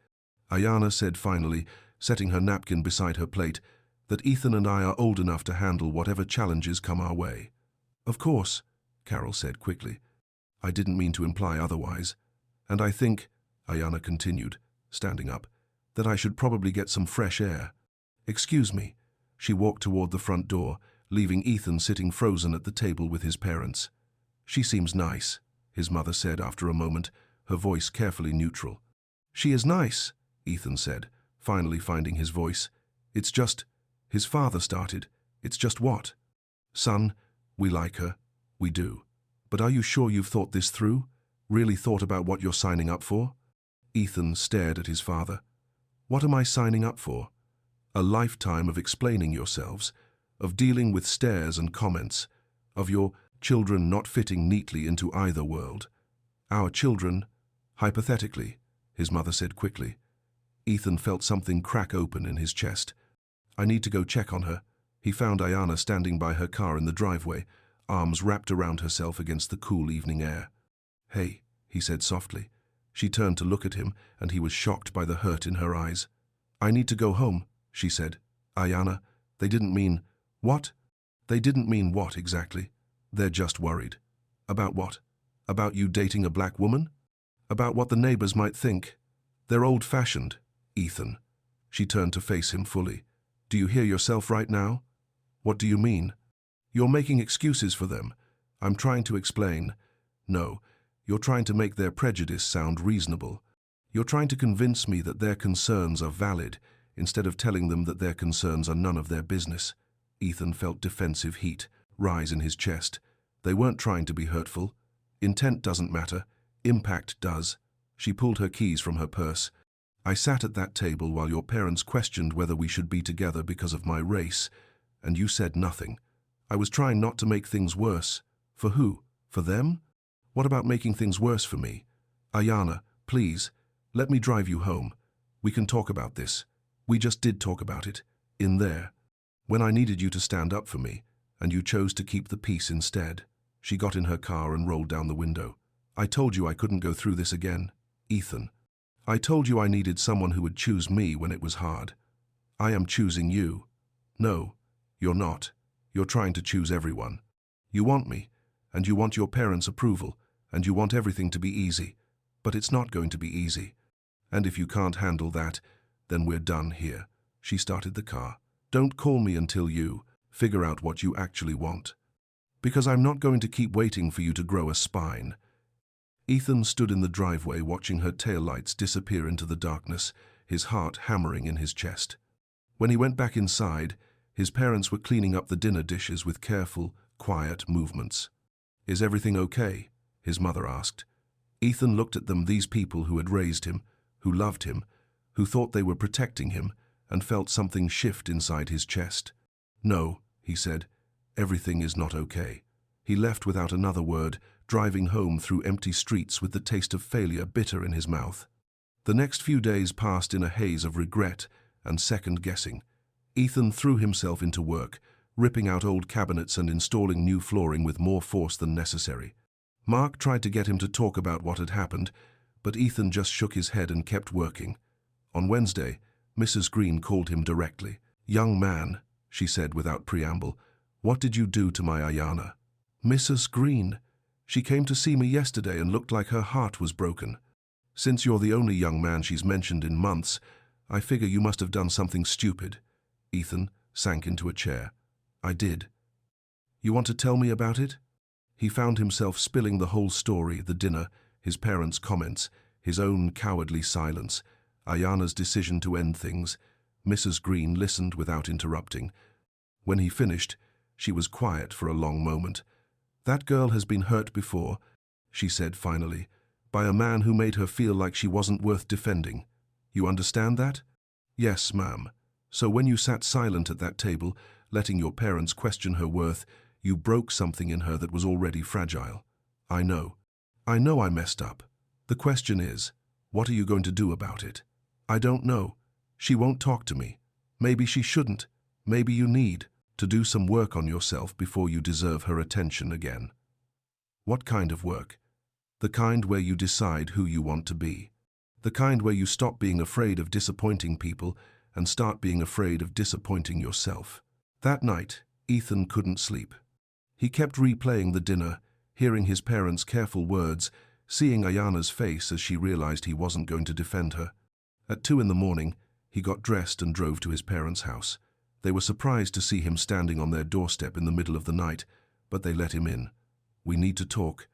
Ayana said finally, setting her napkin beside her plate, "that Ethan and I are old enough to handle whatever challenges come our way." "Of course," Carol said quickly. "I didn't mean to imply otherwise. And I think," Ayana continued, standing up, "that I should probably get some fresh air." "Excuse me." She walked toward the front door, leaving Ethan sitting frozen at the table with his parents. "She seems nice," his mother said after a moment, her voice carefully neutral. "She is nice," Ethan said, finally finding his voice. "It's just," his father started. "It's just what?" "Son, we like her. We do. But are you sure you've thought this through? Really thought about what you're signing up for?" Ethan stared at his father. "What am I signing up for?" "A lifetime of explaining yourselves. of dealing with stares and comments, of your children not fitting neatly into either world. Our children, hypothetically, his mother said quickly. Ethan felt something crack open in his chest. I need to go check on her. He found Ayana standing by her car in the driveway, arms wrapped around herself against the cool evening air. Hey, he said softly. She turned to look at him, and he was shocked by the hurt in her eyes. I need to go home, she said. Ayana, they didn't mean… What? They didn't mean what exactly? They're just worried. About what? About you dating a black woman? About what the neighbors might think? They're old-fashioned, Ethan. She turned to face him fully. Do you hear yourself right now? What do you mean? You're making excuses for them. I'm trying to explain. No, you're trying to make their prejudice sound reasonable. You're trying to convince me that their concerns are valid, instead of telling them that their concerns are none of their business. Ethan felt defensive heat rise in his chest. They weren't trying to be hurtful. Intent doesn't matter. Impact does. She pulled her keys from her purse. I sat at that table while your parents questioned whether we should be together because of my race, and you said nothing. I was trying not to make things worse. For who? For them? What about making things worse for me? Ayana, please, let me drive you home. We can talk about this. We just did talk about it. In there. When I needed you to stand up for me, and you chose to keep the peace instead. She got in her car and rolled down the window. I told you I couldn't go through this again, Ethan. I told you I needed someone who would choose me when it was hard. I am choosing you. No, you're not. You're trying to choose everyone. You want me, and you want your parents' approval, and you want everything to be easy. But it's not going to be easy. And if you can't handle that, then we're done here. She started the car. Don't call me until you figure out what you actually want. Because I'm not going to keep waiting for you to grow a spine. Ethan stood in the driveway watching her taillights disappear into the darkness, his heart hammering in his chest. When he went back inside, his parents were cleaning up the dinner dishes with careful, quiet movements. Is everything okay? His mother asked. Ethan looked at them, these people who had raised him, who loved him, who thought they were protecting him, and felt something shift inside his chest. No, he said, everything is not okay. He left without another word, driving home through empty streets with the taste of failure bitter in his mouth. The next few days passed in a haze of regret and second-guessing. Ethan threw himself into work, ripping out old cabinets and installing new flooring with more force than necessary. Mark tried to get him to talk about what had happened, but Ethan just shook his head and kept working. On Wednesday, Mrs. Green called him directly. Young man, she said without preamble, what did you do to my Ayana? Mrs. Green. She came to see me yesterday and looked like her heart was broken. Since you're the only young man she's mentioned in months, I figure you must have done something stupid. Ethan sank into a chair. I did. You want to tell me about it? He found himself spilling the whole story, the dinner, his parents' comments, his own cowardly silence, Ayana's decision to end things. Mrs. Green listened without interrupting. When he finished, she was quiet for a long moment. That girl has been hurt before, she said finally, by a man who made her feel like she wasn't worth defending. You understand that? Yes, ma'am. So when you sat silent at that table, letting your parents question her worth, you broke something in her that was already fragile. I know. I know I messed up. The question is, what are you going to do about it? I don't know. She won't talk to me. Maybe she shouldn't. Maybe you need to do some work on yourself before you deserve her attention again. What kind of work? The kind where you decide who you want to be. The kind where you stop being afraid of disappointing people and start being afraid of disappointing yourself. That night, Ethan couldn't sleep. He kept replaying the dinner, hearing his parents' careful words, seeing Ayana's face as she realized he wasn't going to defend her. At 2 a.m, he got dressed and drove to his parents' house. They were surprised to see him standing on their doorstep in the middle of the night, but they let him in. We need to talk,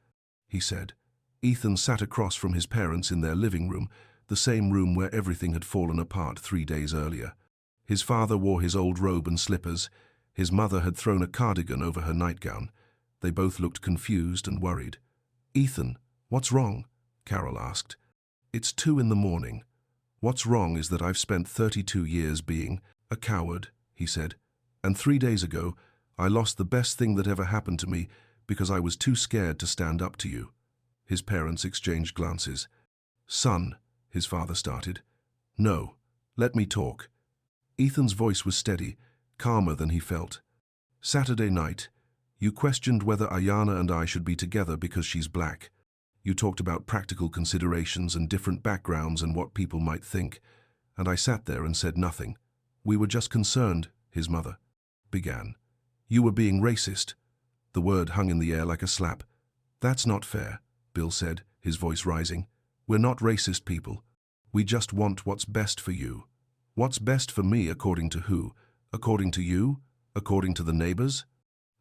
he said. Ethan sat across from his parents in their living room, the same room where everything had fallen apart 3 days earlier. His father wore his old robe and slippers. His mother had thrown a cardigan over her nightgown. They both looked confused and worried. Ethan, what's wrong? Carol asked. It's 2 a.m. What's wrong is that I've spent 32 years being a coward, he said, And 3 days ago, I lost the best thing that ever happened to me because I was too scared to stand up to you." His parents exchanged glances. "Son," his father started. "No, let me talk." Ethan's voice was steady, calmer than he felt. "Saturday night, you questioned whether Ayana and I should be together because she's black. You talked about practical considerations and different backgrounds and what people might think, and I sat there and said nothing. We were just concerned," his mother began. "You were being racist." The word hung in the air like a slap. "That's not fair," Bill said, his voice rising. "We're not racist people. We just want what's best for you." "What's best for me according to who? According to you? According to the neighbors?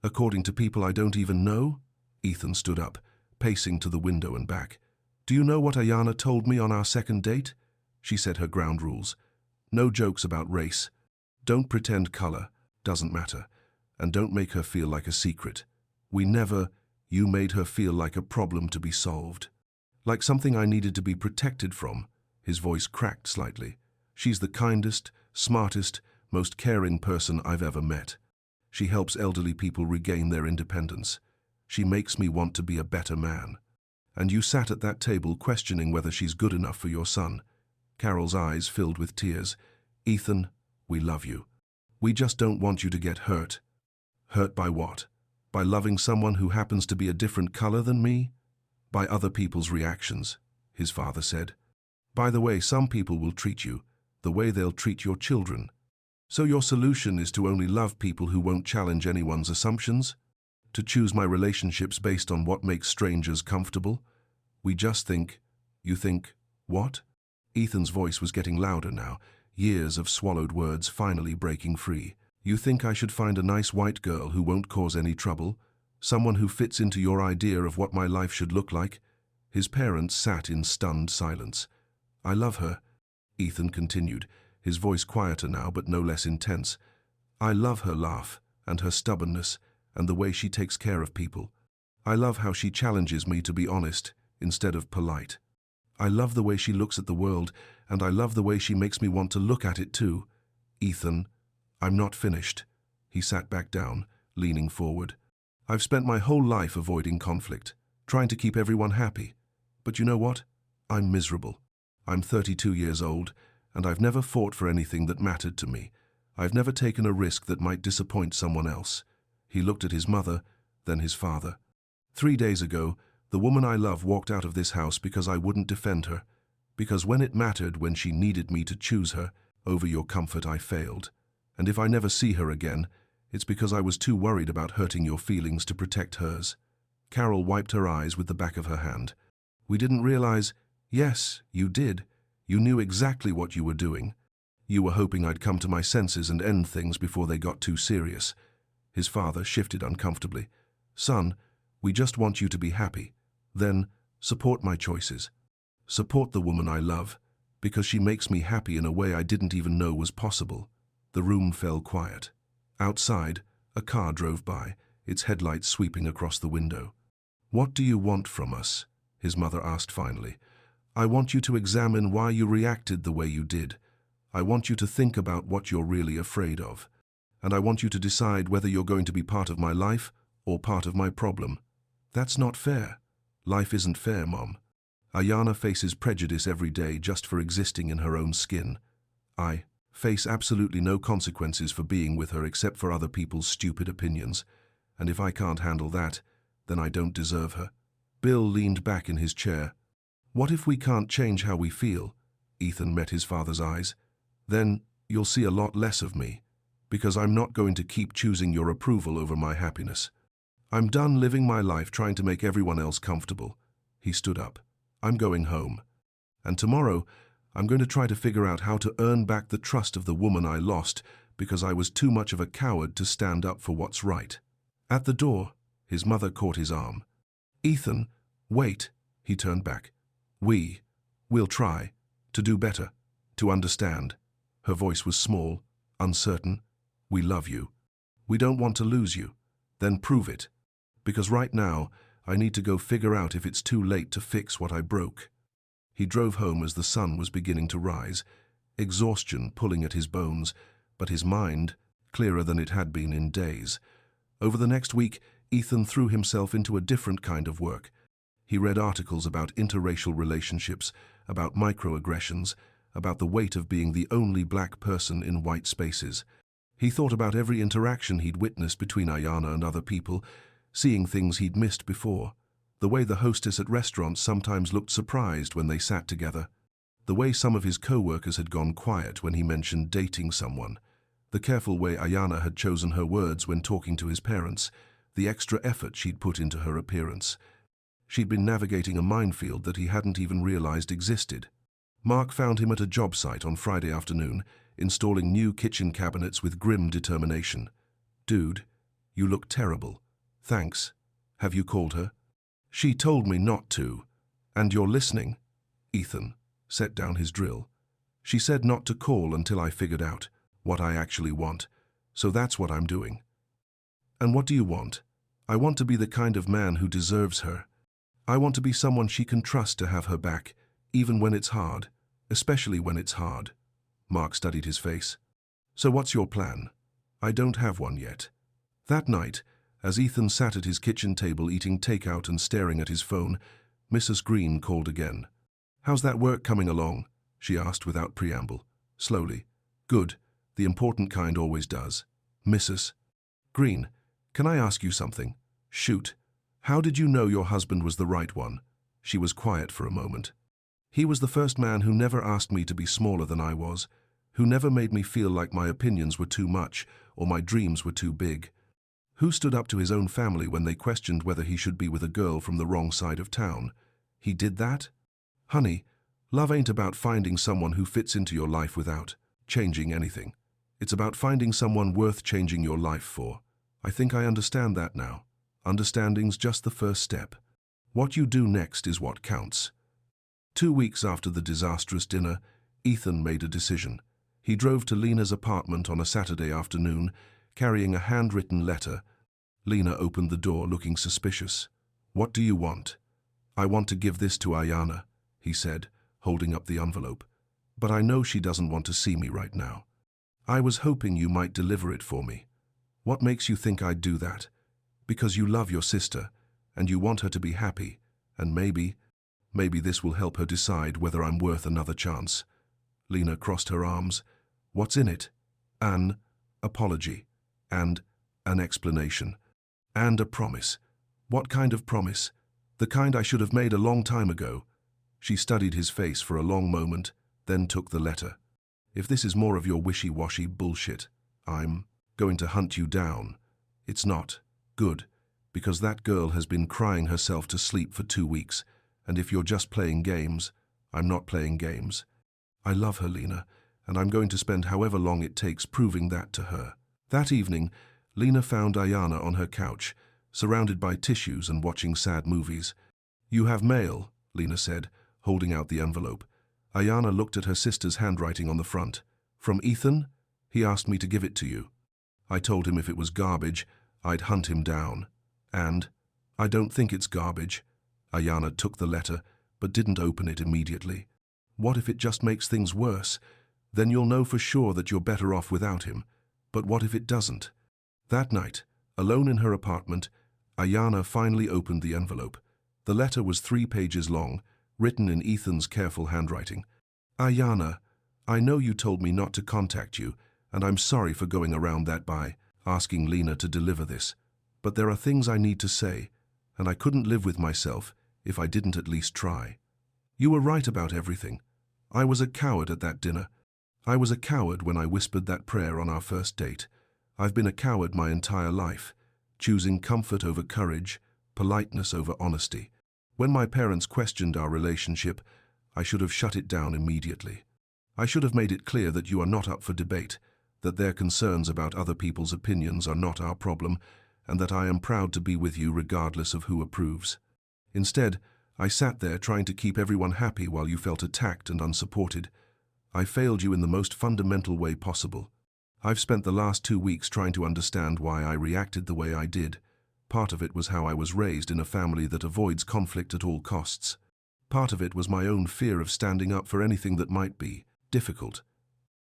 According to people I don't even know?" Ethan stood up, pacing to the window and back. "Do you know what Ayana told me on our second date?" She said her ground rules. "No jokes about race. Don't pretend color. Doesn't matter. And don't make her feel like a secret. You made her feel like a problem to be solved. Like something I needed to be protected from." His voice cracked slightly. "She's the kindest, smartest, most caring person I've ever met. She helps elderly people regain their independence. She makes me want to be a better man. And you sat at that table questioning whether she's good enough for your son." Carol's eyes filled with tears. "Ethan, we love you. We just don't want you to get hurt." "Hurt by what? By loving someone who happens to be a different color than me?" "By other people's reactions," his father said. "By the way some people will treat you, the way they'll treat your children. So your solution is to only love people who won't challenge anyone's assumptions? To choose my relationships based on what makes strangers comfortable? We just think." "You think what?" Ethan's voice was getting louder now, years of swallowed words finally breaking free. "You think I should find a nice white girl who won't cause any trouble? Someone who fits into your idea of what my life should look like?" His parents sat in stunned silence. "I love her," Ethan continued, his voice quieter now but no less intense. "I love her laugh, and her stubbornness, and the way she takes care of people. I love how she challenges me to be honest, instead of polite. I love the way she looks at the world, and I love the way she makes me want to look at it too." "Ethan, I'm not finished." He sat back down, leaning forward. "I've spent my whole life avoiding conflict, trying to keep everyone happy. But you know what? I'm miserable. I'm 32 years old, and I've never fought for anything that mattered to me. I've never taken a risk that might disappoint someone else." He looked at his mother, then his father. 3 days ago, the woman I love walked out of this house because I wouldn't defend her. Because when it mattered, when she needed me to choose her over your comfort, I failed. And if I never see her again, it's because I was too worried about hurting your feelings to protect hers." Carol wiped her eyes with the back of her hand. "We didn't realize—" "Yes, you did. You knew exactly what you were doing. You were hoping I'd come to my senses and end things before they got too serious." His father shifted uncomfortably. "Son, we just want you to be happy. Then, support my choices. Support the woman I love, because she makes me happy in a way I didn't even know was possible." The room fell quiet. Outside, a car drove by, its headlights sweeping across the window. "What do you want from us?" his mother asked finally. "I want you to examine why you reacted the way you did. I want you to think about what you're really afraid of. And I want you to decide whether you're going to be part of my life or part of my problem." "That's not fair." "Life isn't fair, Mom. Ayana faces prejudice every day just for existing in her own skin. I face absolutely no consequences for being with her except for other people's stupid opinions. And if I can't handle that, then I don't deserve her." Bill leaned back in his chair. "What if we can't change how we feel?" Ethan met his father's eyes. "Then you'll see a lot less of me, because I'm not going to keep choosing your approval over my happiness. I'm done living my life trying to make everyone else comfortable." He stood up. "I'm going home. And tomorrow, I'm going to try to figure out how to earn back the trust of the woman I lost because I was too much of a coward to stand up for what's right." At the door, his mother caught his arm. "Ethan, wait." He turned back. We'll try to do better, to understand." Her voice was small, uncertain. "We love you. We don't want to lose you. Then prove it. Because right now, I need to go figure out if it's too late to fix what I broke." He drove home as the sun was beginning to rise, exhaustion pulling at his bones, but his mind clearer than it had been in days. Over the next week, Ethan threw himself into a different kind of work. He read articles about interracial relationships, about microaggressions, about the weight of being the only black person in white spaces. He thought about every interaction he'd witnessed between Ayanna and other people, seeing things he'd missed before. The way the hostess at restaurants sometimes looked surprised when they sat together. The way some of his co-workers had gone quiet when he mentioned dating someone. The careful way Ayanna had chosen her words when talking to his parents. The extra effort she'd put into her appearance. She'd been navigating a minefield that he hadn't even realized existed. Mark found him at a job site on Friday afternoon, installing new kitchen cabinets with grim determination. "Dude, you look terrible. Thanks. Have you called her?" "She told me not to." "And you're listening?" Ethan set down his drill. "She said not to call until I figured out what I actually want, so that's what I'm doing." "And what do you want?" "I want to be the kind of man who deserves her. I want to be someone she can trust to have her back, even when it's hard, especially when it's hard." Mark studied his face. "So what's your plan?" "I don't have one yet." That night, as Ethan sat at his kitchen table eating takeout and staring at his phone, Mrs. Green called again. "How's that work coming along?" she asked without preamble. Slowly. "Good. The important kind always does." "Mrs. Green, can I ask you something?" "Shoot. How did you know your husband was the right one?" She was quiet for a moment. "He was the first man who never asked me to be smaller than I was, who never made me feel like my opinions were too much or my dreams were too big. Who stood up to his own family when they questioned whether he should be with a girl from the wrong side of town. He did that? Honey, love ain't about finding someone who fits into your life without changing anything. It's about finding someone worth changing your life for. I think I understand that now. Understanding's just the first step. What you do next is what counts." 2 weeks after the disastrous dinner, Ethan made a decision. He drove to Lena's apartment on a Saturday afternoon, carrying a handwritten letter. Lena opened the door looking suspicious. "What do you want?" "I want to give this to Ayanna," he said, holding up the envelope. "But I know she doesn't want to see me right now. I was hoping you might deliver it for me." "What makes you think I'd do that?" "Because you love your sister, and you want her to be happy, and maybe this will help her decide whether I'm worth another chance." Lena crossed her arms. "What's in it?" "An apology, and an explanation, and a promise." "What kind of promise?" "The kind I should have made a long time ago." She studied his face for a long moment, then took the letter. "If this is more of your wishy-washy bullshit, I'm going to hunt you down." "It's not. Good, because that girl has been crying herself to sleep for 2 weeks, and if you're just playing games, I'm not playing games. I love her, Lena, and I'm going to spend however long it takes proving that to her." That evening, Lena found Ayanna on her couch, surrounded by tissues and watching sad movies. "You have mail," Lena said, holding out the envelope. Ayanna looked at her sister's handwriting on the front. "From Ethan? He asked me to give it to you. I told him if it was garbage, I'd hunt him down. And I don't think it's garbage." Ayanna took the letter, but didn't open it immediately. "What if it just makes things worse? Then you'll know for sure that you're better off without him. But what if it doesn't?" That night, alone in her apartment, Ayanna finally opened the envelope. The letter was 3 pages long, written in Ethan's careful handwriting. "Ayanna, I know you told me not to contact you, and I'm sorry for going around that by asking Lena to deliver this. But there are things I need to say, and I couldn't live with myself if I didn't at least try. You were right about everything. I was a coward at that dinner. I was a coward when I whispered that prayer on our first date. I've been a coward my entire life, choosing comfort over courage, politeness over honesty. When my parents questioned our relationship, I should have shut it down immediately. I should have made it clear that you are not up for debate, that their concerns about other people's opinions are not our problem, and that I am proud to be with you regardless of who approves. Instead, I sat there trying to keep everyone happy while you felt attacked and unsupported. I failed you in the most fundamental way possible. I've spent the last 2 weeks trying to understand why I reacted the way I did. Part of it was how I was raised in a family that avoids conflict at all costs. Part of it was my own fear of standing up for anything that might be difficult.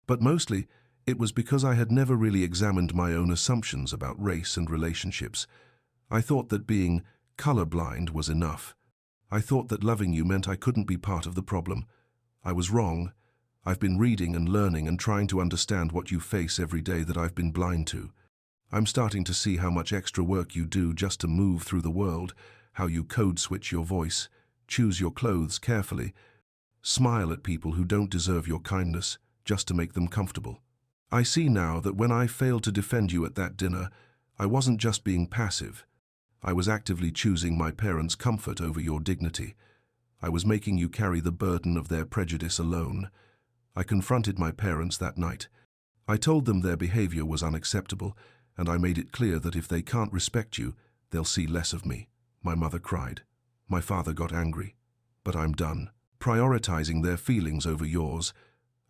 But mostly, It was because I had never really examined my own assumptions about race and relationships. I thought that being colorblind was enough. I thought that loving you meant I couldn't be part of the problem. I was wrong. I've been reading and learning and trying to understand what you face every day that I've been blind to. I'm starting to see how much extra work you do just to move through the world, how you code switch your voice, choose your clothes carefully, smile at people who don't deserve your kindness just to make them comfortable. I see now that when I failed to defend you at that dinner, I wasn't just being passive. I was actively choosing my parents' comfort over your dignity. I was making you carry the burden of their prejudice alone. I confronted my parents that night. I told them their behavior was unacceptable, and I made it clear that if they can't respect you, they'll see less of me. My mother cried. My father got angry. But I'm done prioritizing their feelings over yours.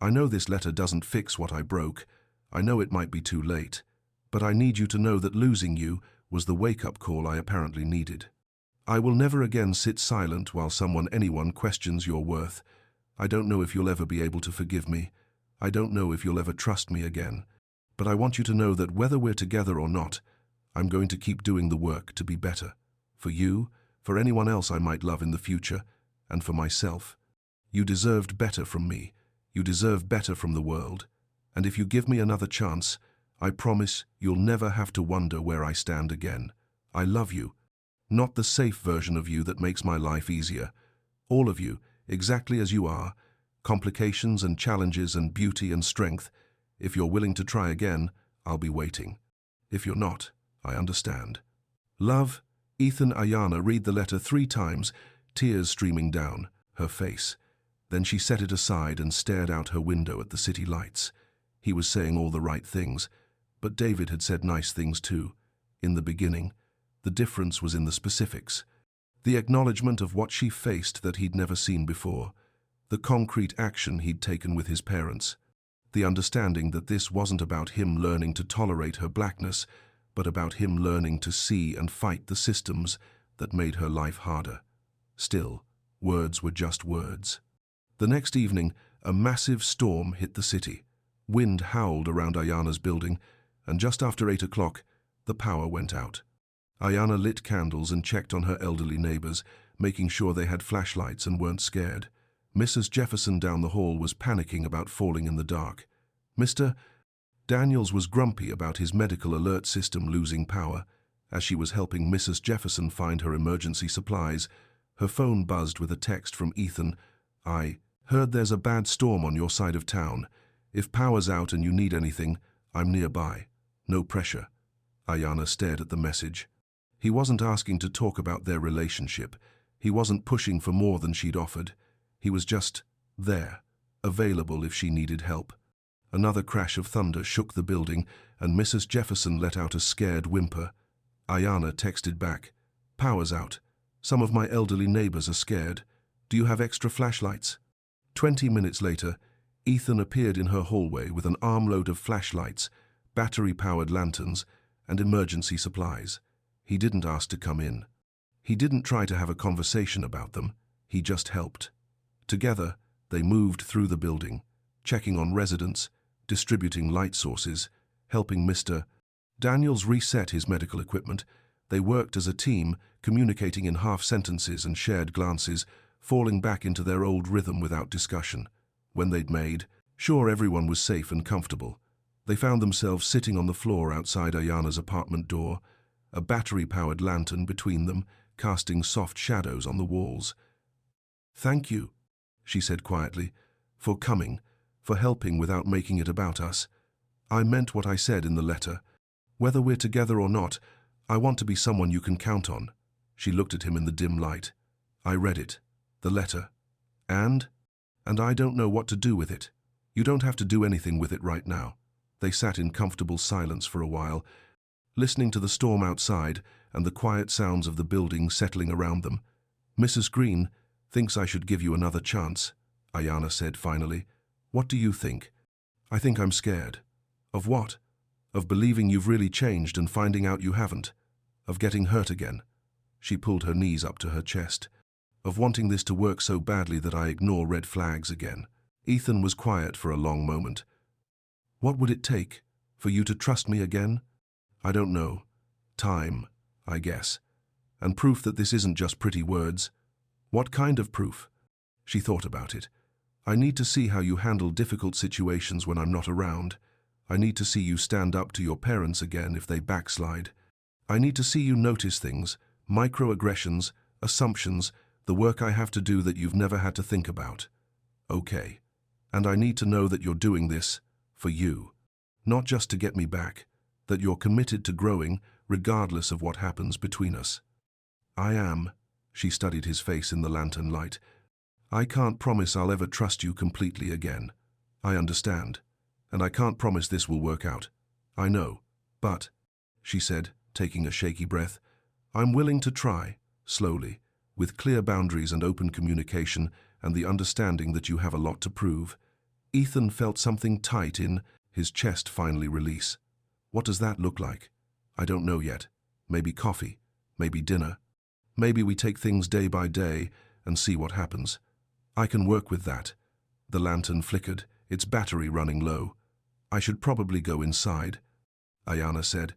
I know this letter doesn't fix what I broke. I know it might be too late. But I need you to know that losing you was the wake-up call I apparently needed. I will never again sit silent while anyone questions your worth. I don't know if you'll ever be able to forgive me. I don't know if you'll ever trust me again. But I want you to know that whether we're together or not, I'm going to keep doing the work to be better. For you, for anyone else I might love in the future, and for myself. You deserved better from me. You deserve better from the world. And if you give me another chance, I promise you'll never have to wonder where I stand again. I love you. Not the safe version of you that makes my life easier. All of you, exactly as you are, complications and challenges and beauty and strength. If you're willing to try again, I'll be waiting. If you're not, I understand. Love, Ethan. Ayana read the letter 3 times, tears streaming down her face. Then she set it aside and stared out her window at the city lights. He was saying all the right things, but David had said nice things too. In the beginning, the difference was in the specifics. The acknowledgement of what she faced that he'd never seen before. The concrete action he'd taken with his parents. The understanding that this wasn't about him learning to tolerate her blackness, but about him learning to see and fight the systems that made her life harder. Still, words were just words. The next evening, a massive storm hit the city. Wind howled around Ayana's building, and just after 8 o'clock, the power went out. Ayana lit candles and checked on her elderly neighbors, making sure they had flashlights and weren't scared. Mrs. Jefferson down the hall was panicking about falling in the dark. Mr. Daniels was grumpy about his medical alert system losing power. As she was helping Mrs. Jefferson find her emergency supplies, her phone buzzed with a text from Ethan. I heard there's a bad storm on your side of town. If power's out and you need anything, I'm nearby. No pressure. Ayana stared at the message. He wasn't asking to talk about their relationship. He wasn't pushing for more than she'd offered. He was just there, available if she needed help. Another crash of thunder shook the building, and Mrs. Jefferson let out a scared whimper. Ayana texted back, "Power's out. Some of my elderly neighbors are scared. Do you have extra flashlights?" 20 minutes later, Ethan appeared in her hallway with an armload of flashlights, battery-powered lanterns, and emergency supplies. He didn't ask to come in. He didn't try to have a conversation about them. He just helped. Together, they moved through the building, checking on residents, distributing light sources, helping Mr. Daniels reset his medical equipment. They worked as a team, communicating in half sentences and shared glances, falling back into their old rhythm without discussion. When they'd made sure everyone was safe and comfortable, they found themselves sitting on the floor outside Ayana's apartment door, a battery-powered lantern between them, casting soft shadows on the walls. "Thank you," she said quietly, "for coming, for helping without making it about us. I meant what I said in the letter. Whether we're together or not, I want to be someone you can count on." She looked at him in the dim light. "I read it, the letter. And I don't know what to do with it. You don't have to do anything with it right now." They sat in comfortable silence for a while, listening to the storm outside and the quiet sounds of the building settling around them. "Mrs. Green thinks I should give you another chance," Ayana said finally. "What do you think?" "I think I'm scared." "Of what?" "Of believing you've really changed and finding out you haven't. Of getting hurt again." She pulled her knees up to her chest. "Of wanting this to work so badly that I ignore red flags again." Ethan was quiet for a long moment. What would it take for you to trust me again? I don't know. Time, I guess. And proof that this isn't just pretty words. What kind of proof? She thought about it. I need to see how you handle difficult situations when I'm not around. I need to see you stand up to your parents again if they backslide. I need to see you notice things, microaggressions, assumptions, the work I have to do that you've never had to think about. Okay. And I need to know that you're doing this for you. Not just to get me back, that you're committed to growing regardless of what happens between us. I am. She studied his face in the lantern light. I can't promise I'll ever trust you completely again. I understand. And I can't promise this will work out. I know. But, she said, taking a shaky breath, I'm willing to try, slowly, with clear boundaries and open communication and the understanding that you have a lot to prove. Ethan felt something tight in his chest finally release. What does that look like? I don't know yet. Maybe coffee. Maybe dinner. Maybe we take things day by day and see what happens. I can work with that. The lantern flickered, its battery running low. I should probably go inside, Ayana said,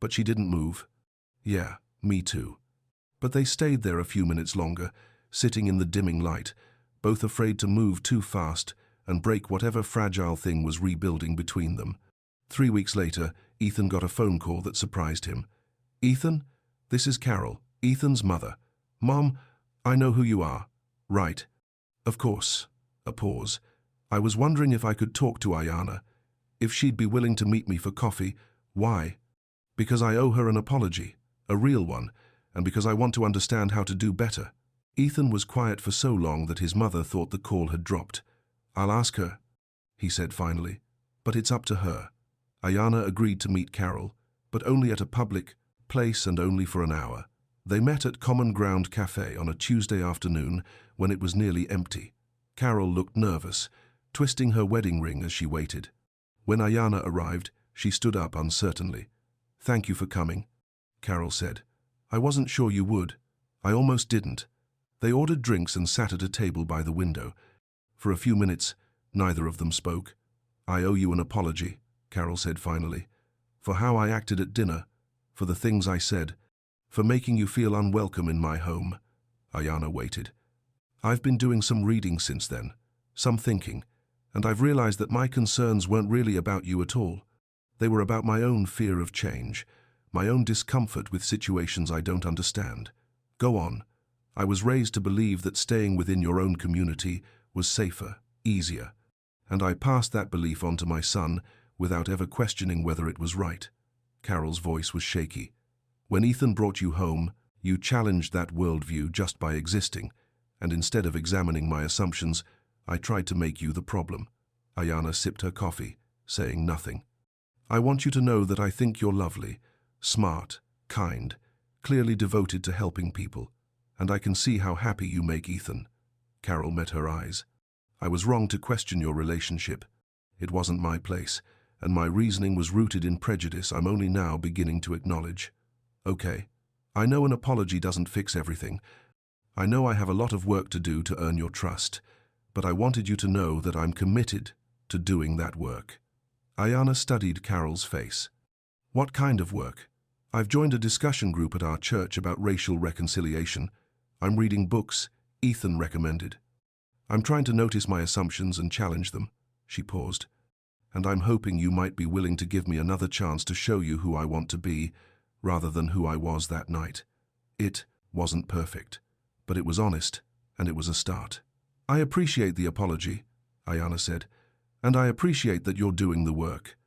but she didn't move. Yeah, me too. But they stayed there a few minutes longer, sitting in the dimming light, both afraid to move too fast and break whatever fragile thing was rebuilding between them. 3 weeks later, Ethan got a phone call that surprised him. Ethan, this is Carol, Ethan's mother. Mom, I know who you are. Right. Of course. A pause. I was wondering if I could talk to Ayana, if she'd be willing to meet me for coffee. Why? Because I owe her an apology, a real one, and because I want to understand how to do better. Ethan was quiet for so long that his mother thought the call had dropped. I'll ask her, he said finally, but it's up to her. Ayana agreed to meet Carol, but only at a public place and only for an hour. They met at Common Ground Cafe on a Tuesday afternoon when it was nearly empty. Carol looked nervous, twisting her wedding ring as she waited. When Ayana arrived, she stood up uncertainly. Thank you for coming, Carol said. I wasn't sure you would. I almost didn't. They ordered drinks and sat at a table by the window. For a few minutes, neither of them spoke. I owe you an apology, Carol said finally, for how I acted at dinner, for the things I said, for making you feel unwelcome in my home. Ayana waited. I've been doing some reading since then, some thinking, and I've realized that my concerns weren't really about you at all. They were about my own fear of change, my own discomfort with situations I don't understand. Go on. I was raised to believe that staying within your own community was safer, easier, and I passed that belief on to my son without ever questioning whether it was right. Carol's voice was shaky. When Ethan brought you home, you challenged that worldview just by existing, and instead of examining my assumptions, I tried to make you the problem. Ayana sipped her coffee, saying nothing. I want you to know that I think you're lovely, smart, kind, clearly devoted to helping people, and I can see how happy you make Ethan. Carol met her eyes. I was wrong to question your relationship. It wasn't my place, and my reasoning was rooted in prejudice I'm only now beginning to acknowledge. Okay, I know an apology doesn't fix everything. I know I have a lot of work to do to earn your trust, but I wanted you to know that I'm committed to doing that work. Ayana studied Carol's face. What kind of work? I've joined a discussion group at our church about racial reconciliation. I'm reading books Ethan recommended. I'm trying to notice my assumptions and challenge them. She paused. And I'm hoping you might be willing to give me another chance to show you who I want to be, rather than who I was that night. It wasn't perfect, but it was honest, and it was a start. I appreciate the apology, Ayana said, and I appreciate that you're doing the work.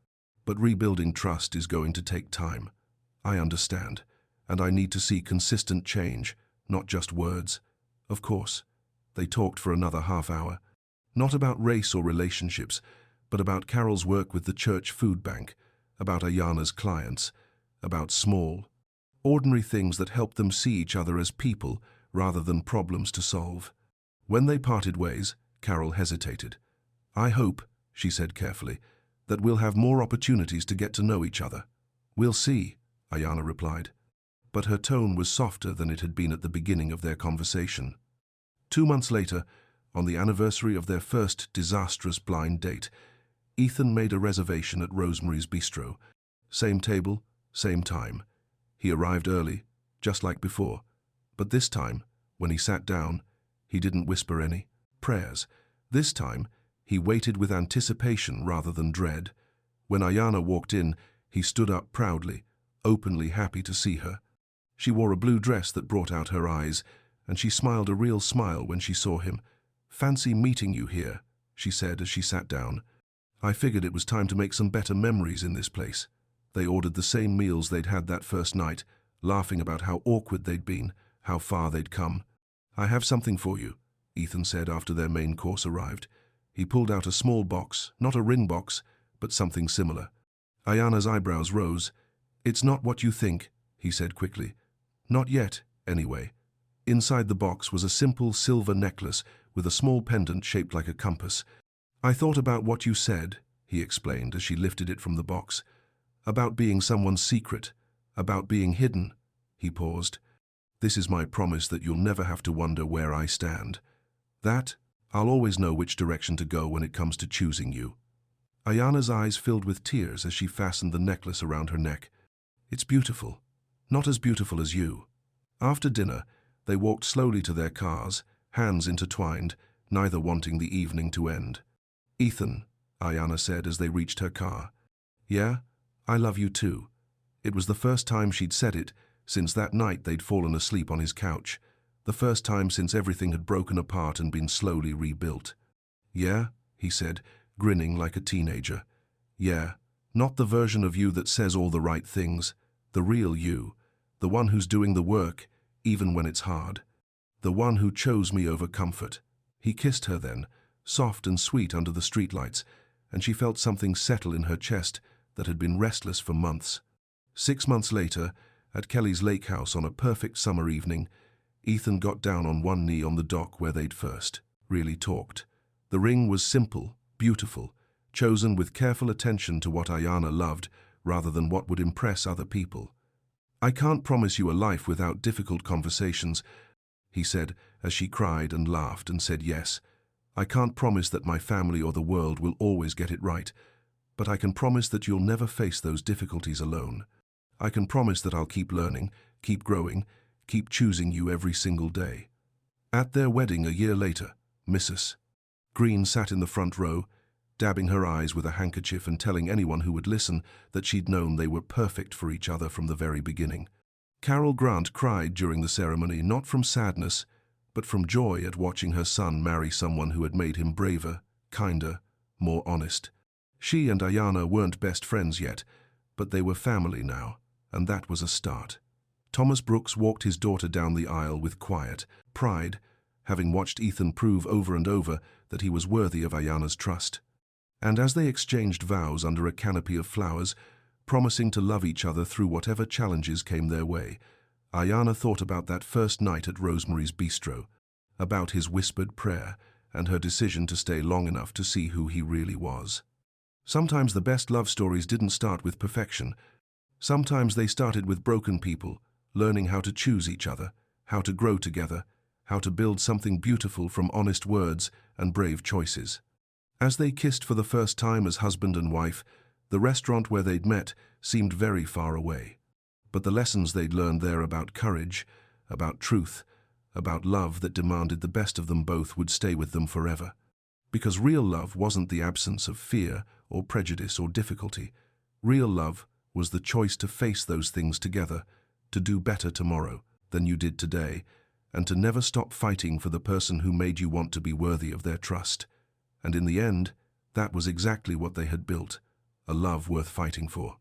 But rebuilding trust is going to take time. I understand, and I need to see consistent change, not just words. Of course. They talked for another half hour. Not about race or relationships, but about Carol's work with the church food bank, about Ayana's clients, about small, ordinary things that help them see each other as people rather than problems to solve. When they parted ways, Carol hesitated. I hope, she said carefully, that we'll have more opportunities to get to know each other. We'll see, Ayana replied. But her tone was softer than it had been at the beginning of their conversation. 2 months later, on the anniversary of their first disastrous blind date, Ethan made a reservation at Rosemary's Bistro. Same table, same time. He arrived early, just like before. But this time, when he sat down, he didn't whisper any prayers. This time, he waited with anticipation rather than dread. When Ayana walked in, he stood up proudly, openly happy to see her. She wore a blue dress that brought out her eyes, and she smiled a real smile when she saw him. "Fancy meeting you here," she said as she sat down. "I figured it was time to make some better memories in this place." They ordered the same meals they'd had that first night, laughing about how awkward they'd been, how far they'd come. "I have something for you," Ethan said after their main course arrived. He pulled out a small box, not a ring box, but something similar. Ayana's eyebrows rose. "It's not what you think," he said quickly. "Not yet, anyway." Inside the box was a simple silver necklace with a small pendant shaped like a compass. "I thought about what you said," he explained as she lifted it from the box. "About being someone's secret, about being hidden." He paused. "This is my promise that you'll never have to wonder where I stand. That, I'll always know which direction to go when it comes to choosing you." Ayana's eyes filled with tears as she fastened the necklace around her neck. "It's beautiful. Not as beautiful as you." After dinner, they walked slowly to their cars, hands intertwined, neither wanting the evening to end. "Ethan," Ayana said as they reached her car. "Yeah, I love you too." It was the first time she'd said it since that night they'd fallen asleep on his couch, the first time since everything had broken apart and been slowly rebuilt. "Yeah," he said, grinning like a teenager. "Yeah, not the version of you that says all the right things, the real you, the one who's doing the work, even when it's hard. The one who chose me over comfort." He kissed her then, soft and sweet under the streetlights, and she felt something settle in her chest that had been restless for months. 6 months later, at Kelly's lake house on a perfect summer evening, Ethan got down on one knee on the dock where they'd first really talked. The ring was simple, beautiful, chosen with careful attention to what Ayana loved rather than what would impress other people. "I can't promise you a life without difficult conversations," he said as she cried and laughed and said yes. "I can't promise that my family or the world will always get it right, but I can promise that you'll never face those difficulties alone. I can promise that I'll keep learning, keep growing, keep choosing you every single day." At their wedding a year later, Mrs. Green sat in the front row, dabbing her eyes with a handkerchief and telling anyone who would listen that she'd known they were perfect for each other from the very beginning. Carol Grant cried during the ceremony, not from sadness, but from joy at watching her son marry someone who had made him braver, kinder, more honest. She and Ayana weren't best friends yet, but they were family now, and that was a start. Thomas Brooks walked his daughter down the aisle with quiet pride, having watched Ethan prove over and over that he was worthy of Ayana's trust. And as they exchanged vows under a canopy of flowers, promising to love each other through whatever challenges came their way, Ayana thought about that first night at Rosemary's Bistro, about his whispered prayer and her decision to stay long enough to see who he really was. Sometimes the best love stories didn't start with perfection. Sometimes they started with broken people, learning how to choose each other, how to grow together, how to build something beautiful from honest words and brave choices. As they kissed for the first time as husband and wife, the restaurant where they'd met seemed very far away. But the lessons they'd learned there about courage, about truth, about love that demanded the best of them both would stay with them forever. Because real love wasn't the absence of fear or prejudice or difficulty. Real love was the choice to face those things together, to do better tomorrow than you did today, and to never stop fighting for the person who made you want to be worthy of their trust. And in the end, that was exactly what they had built, a love worth fighting for.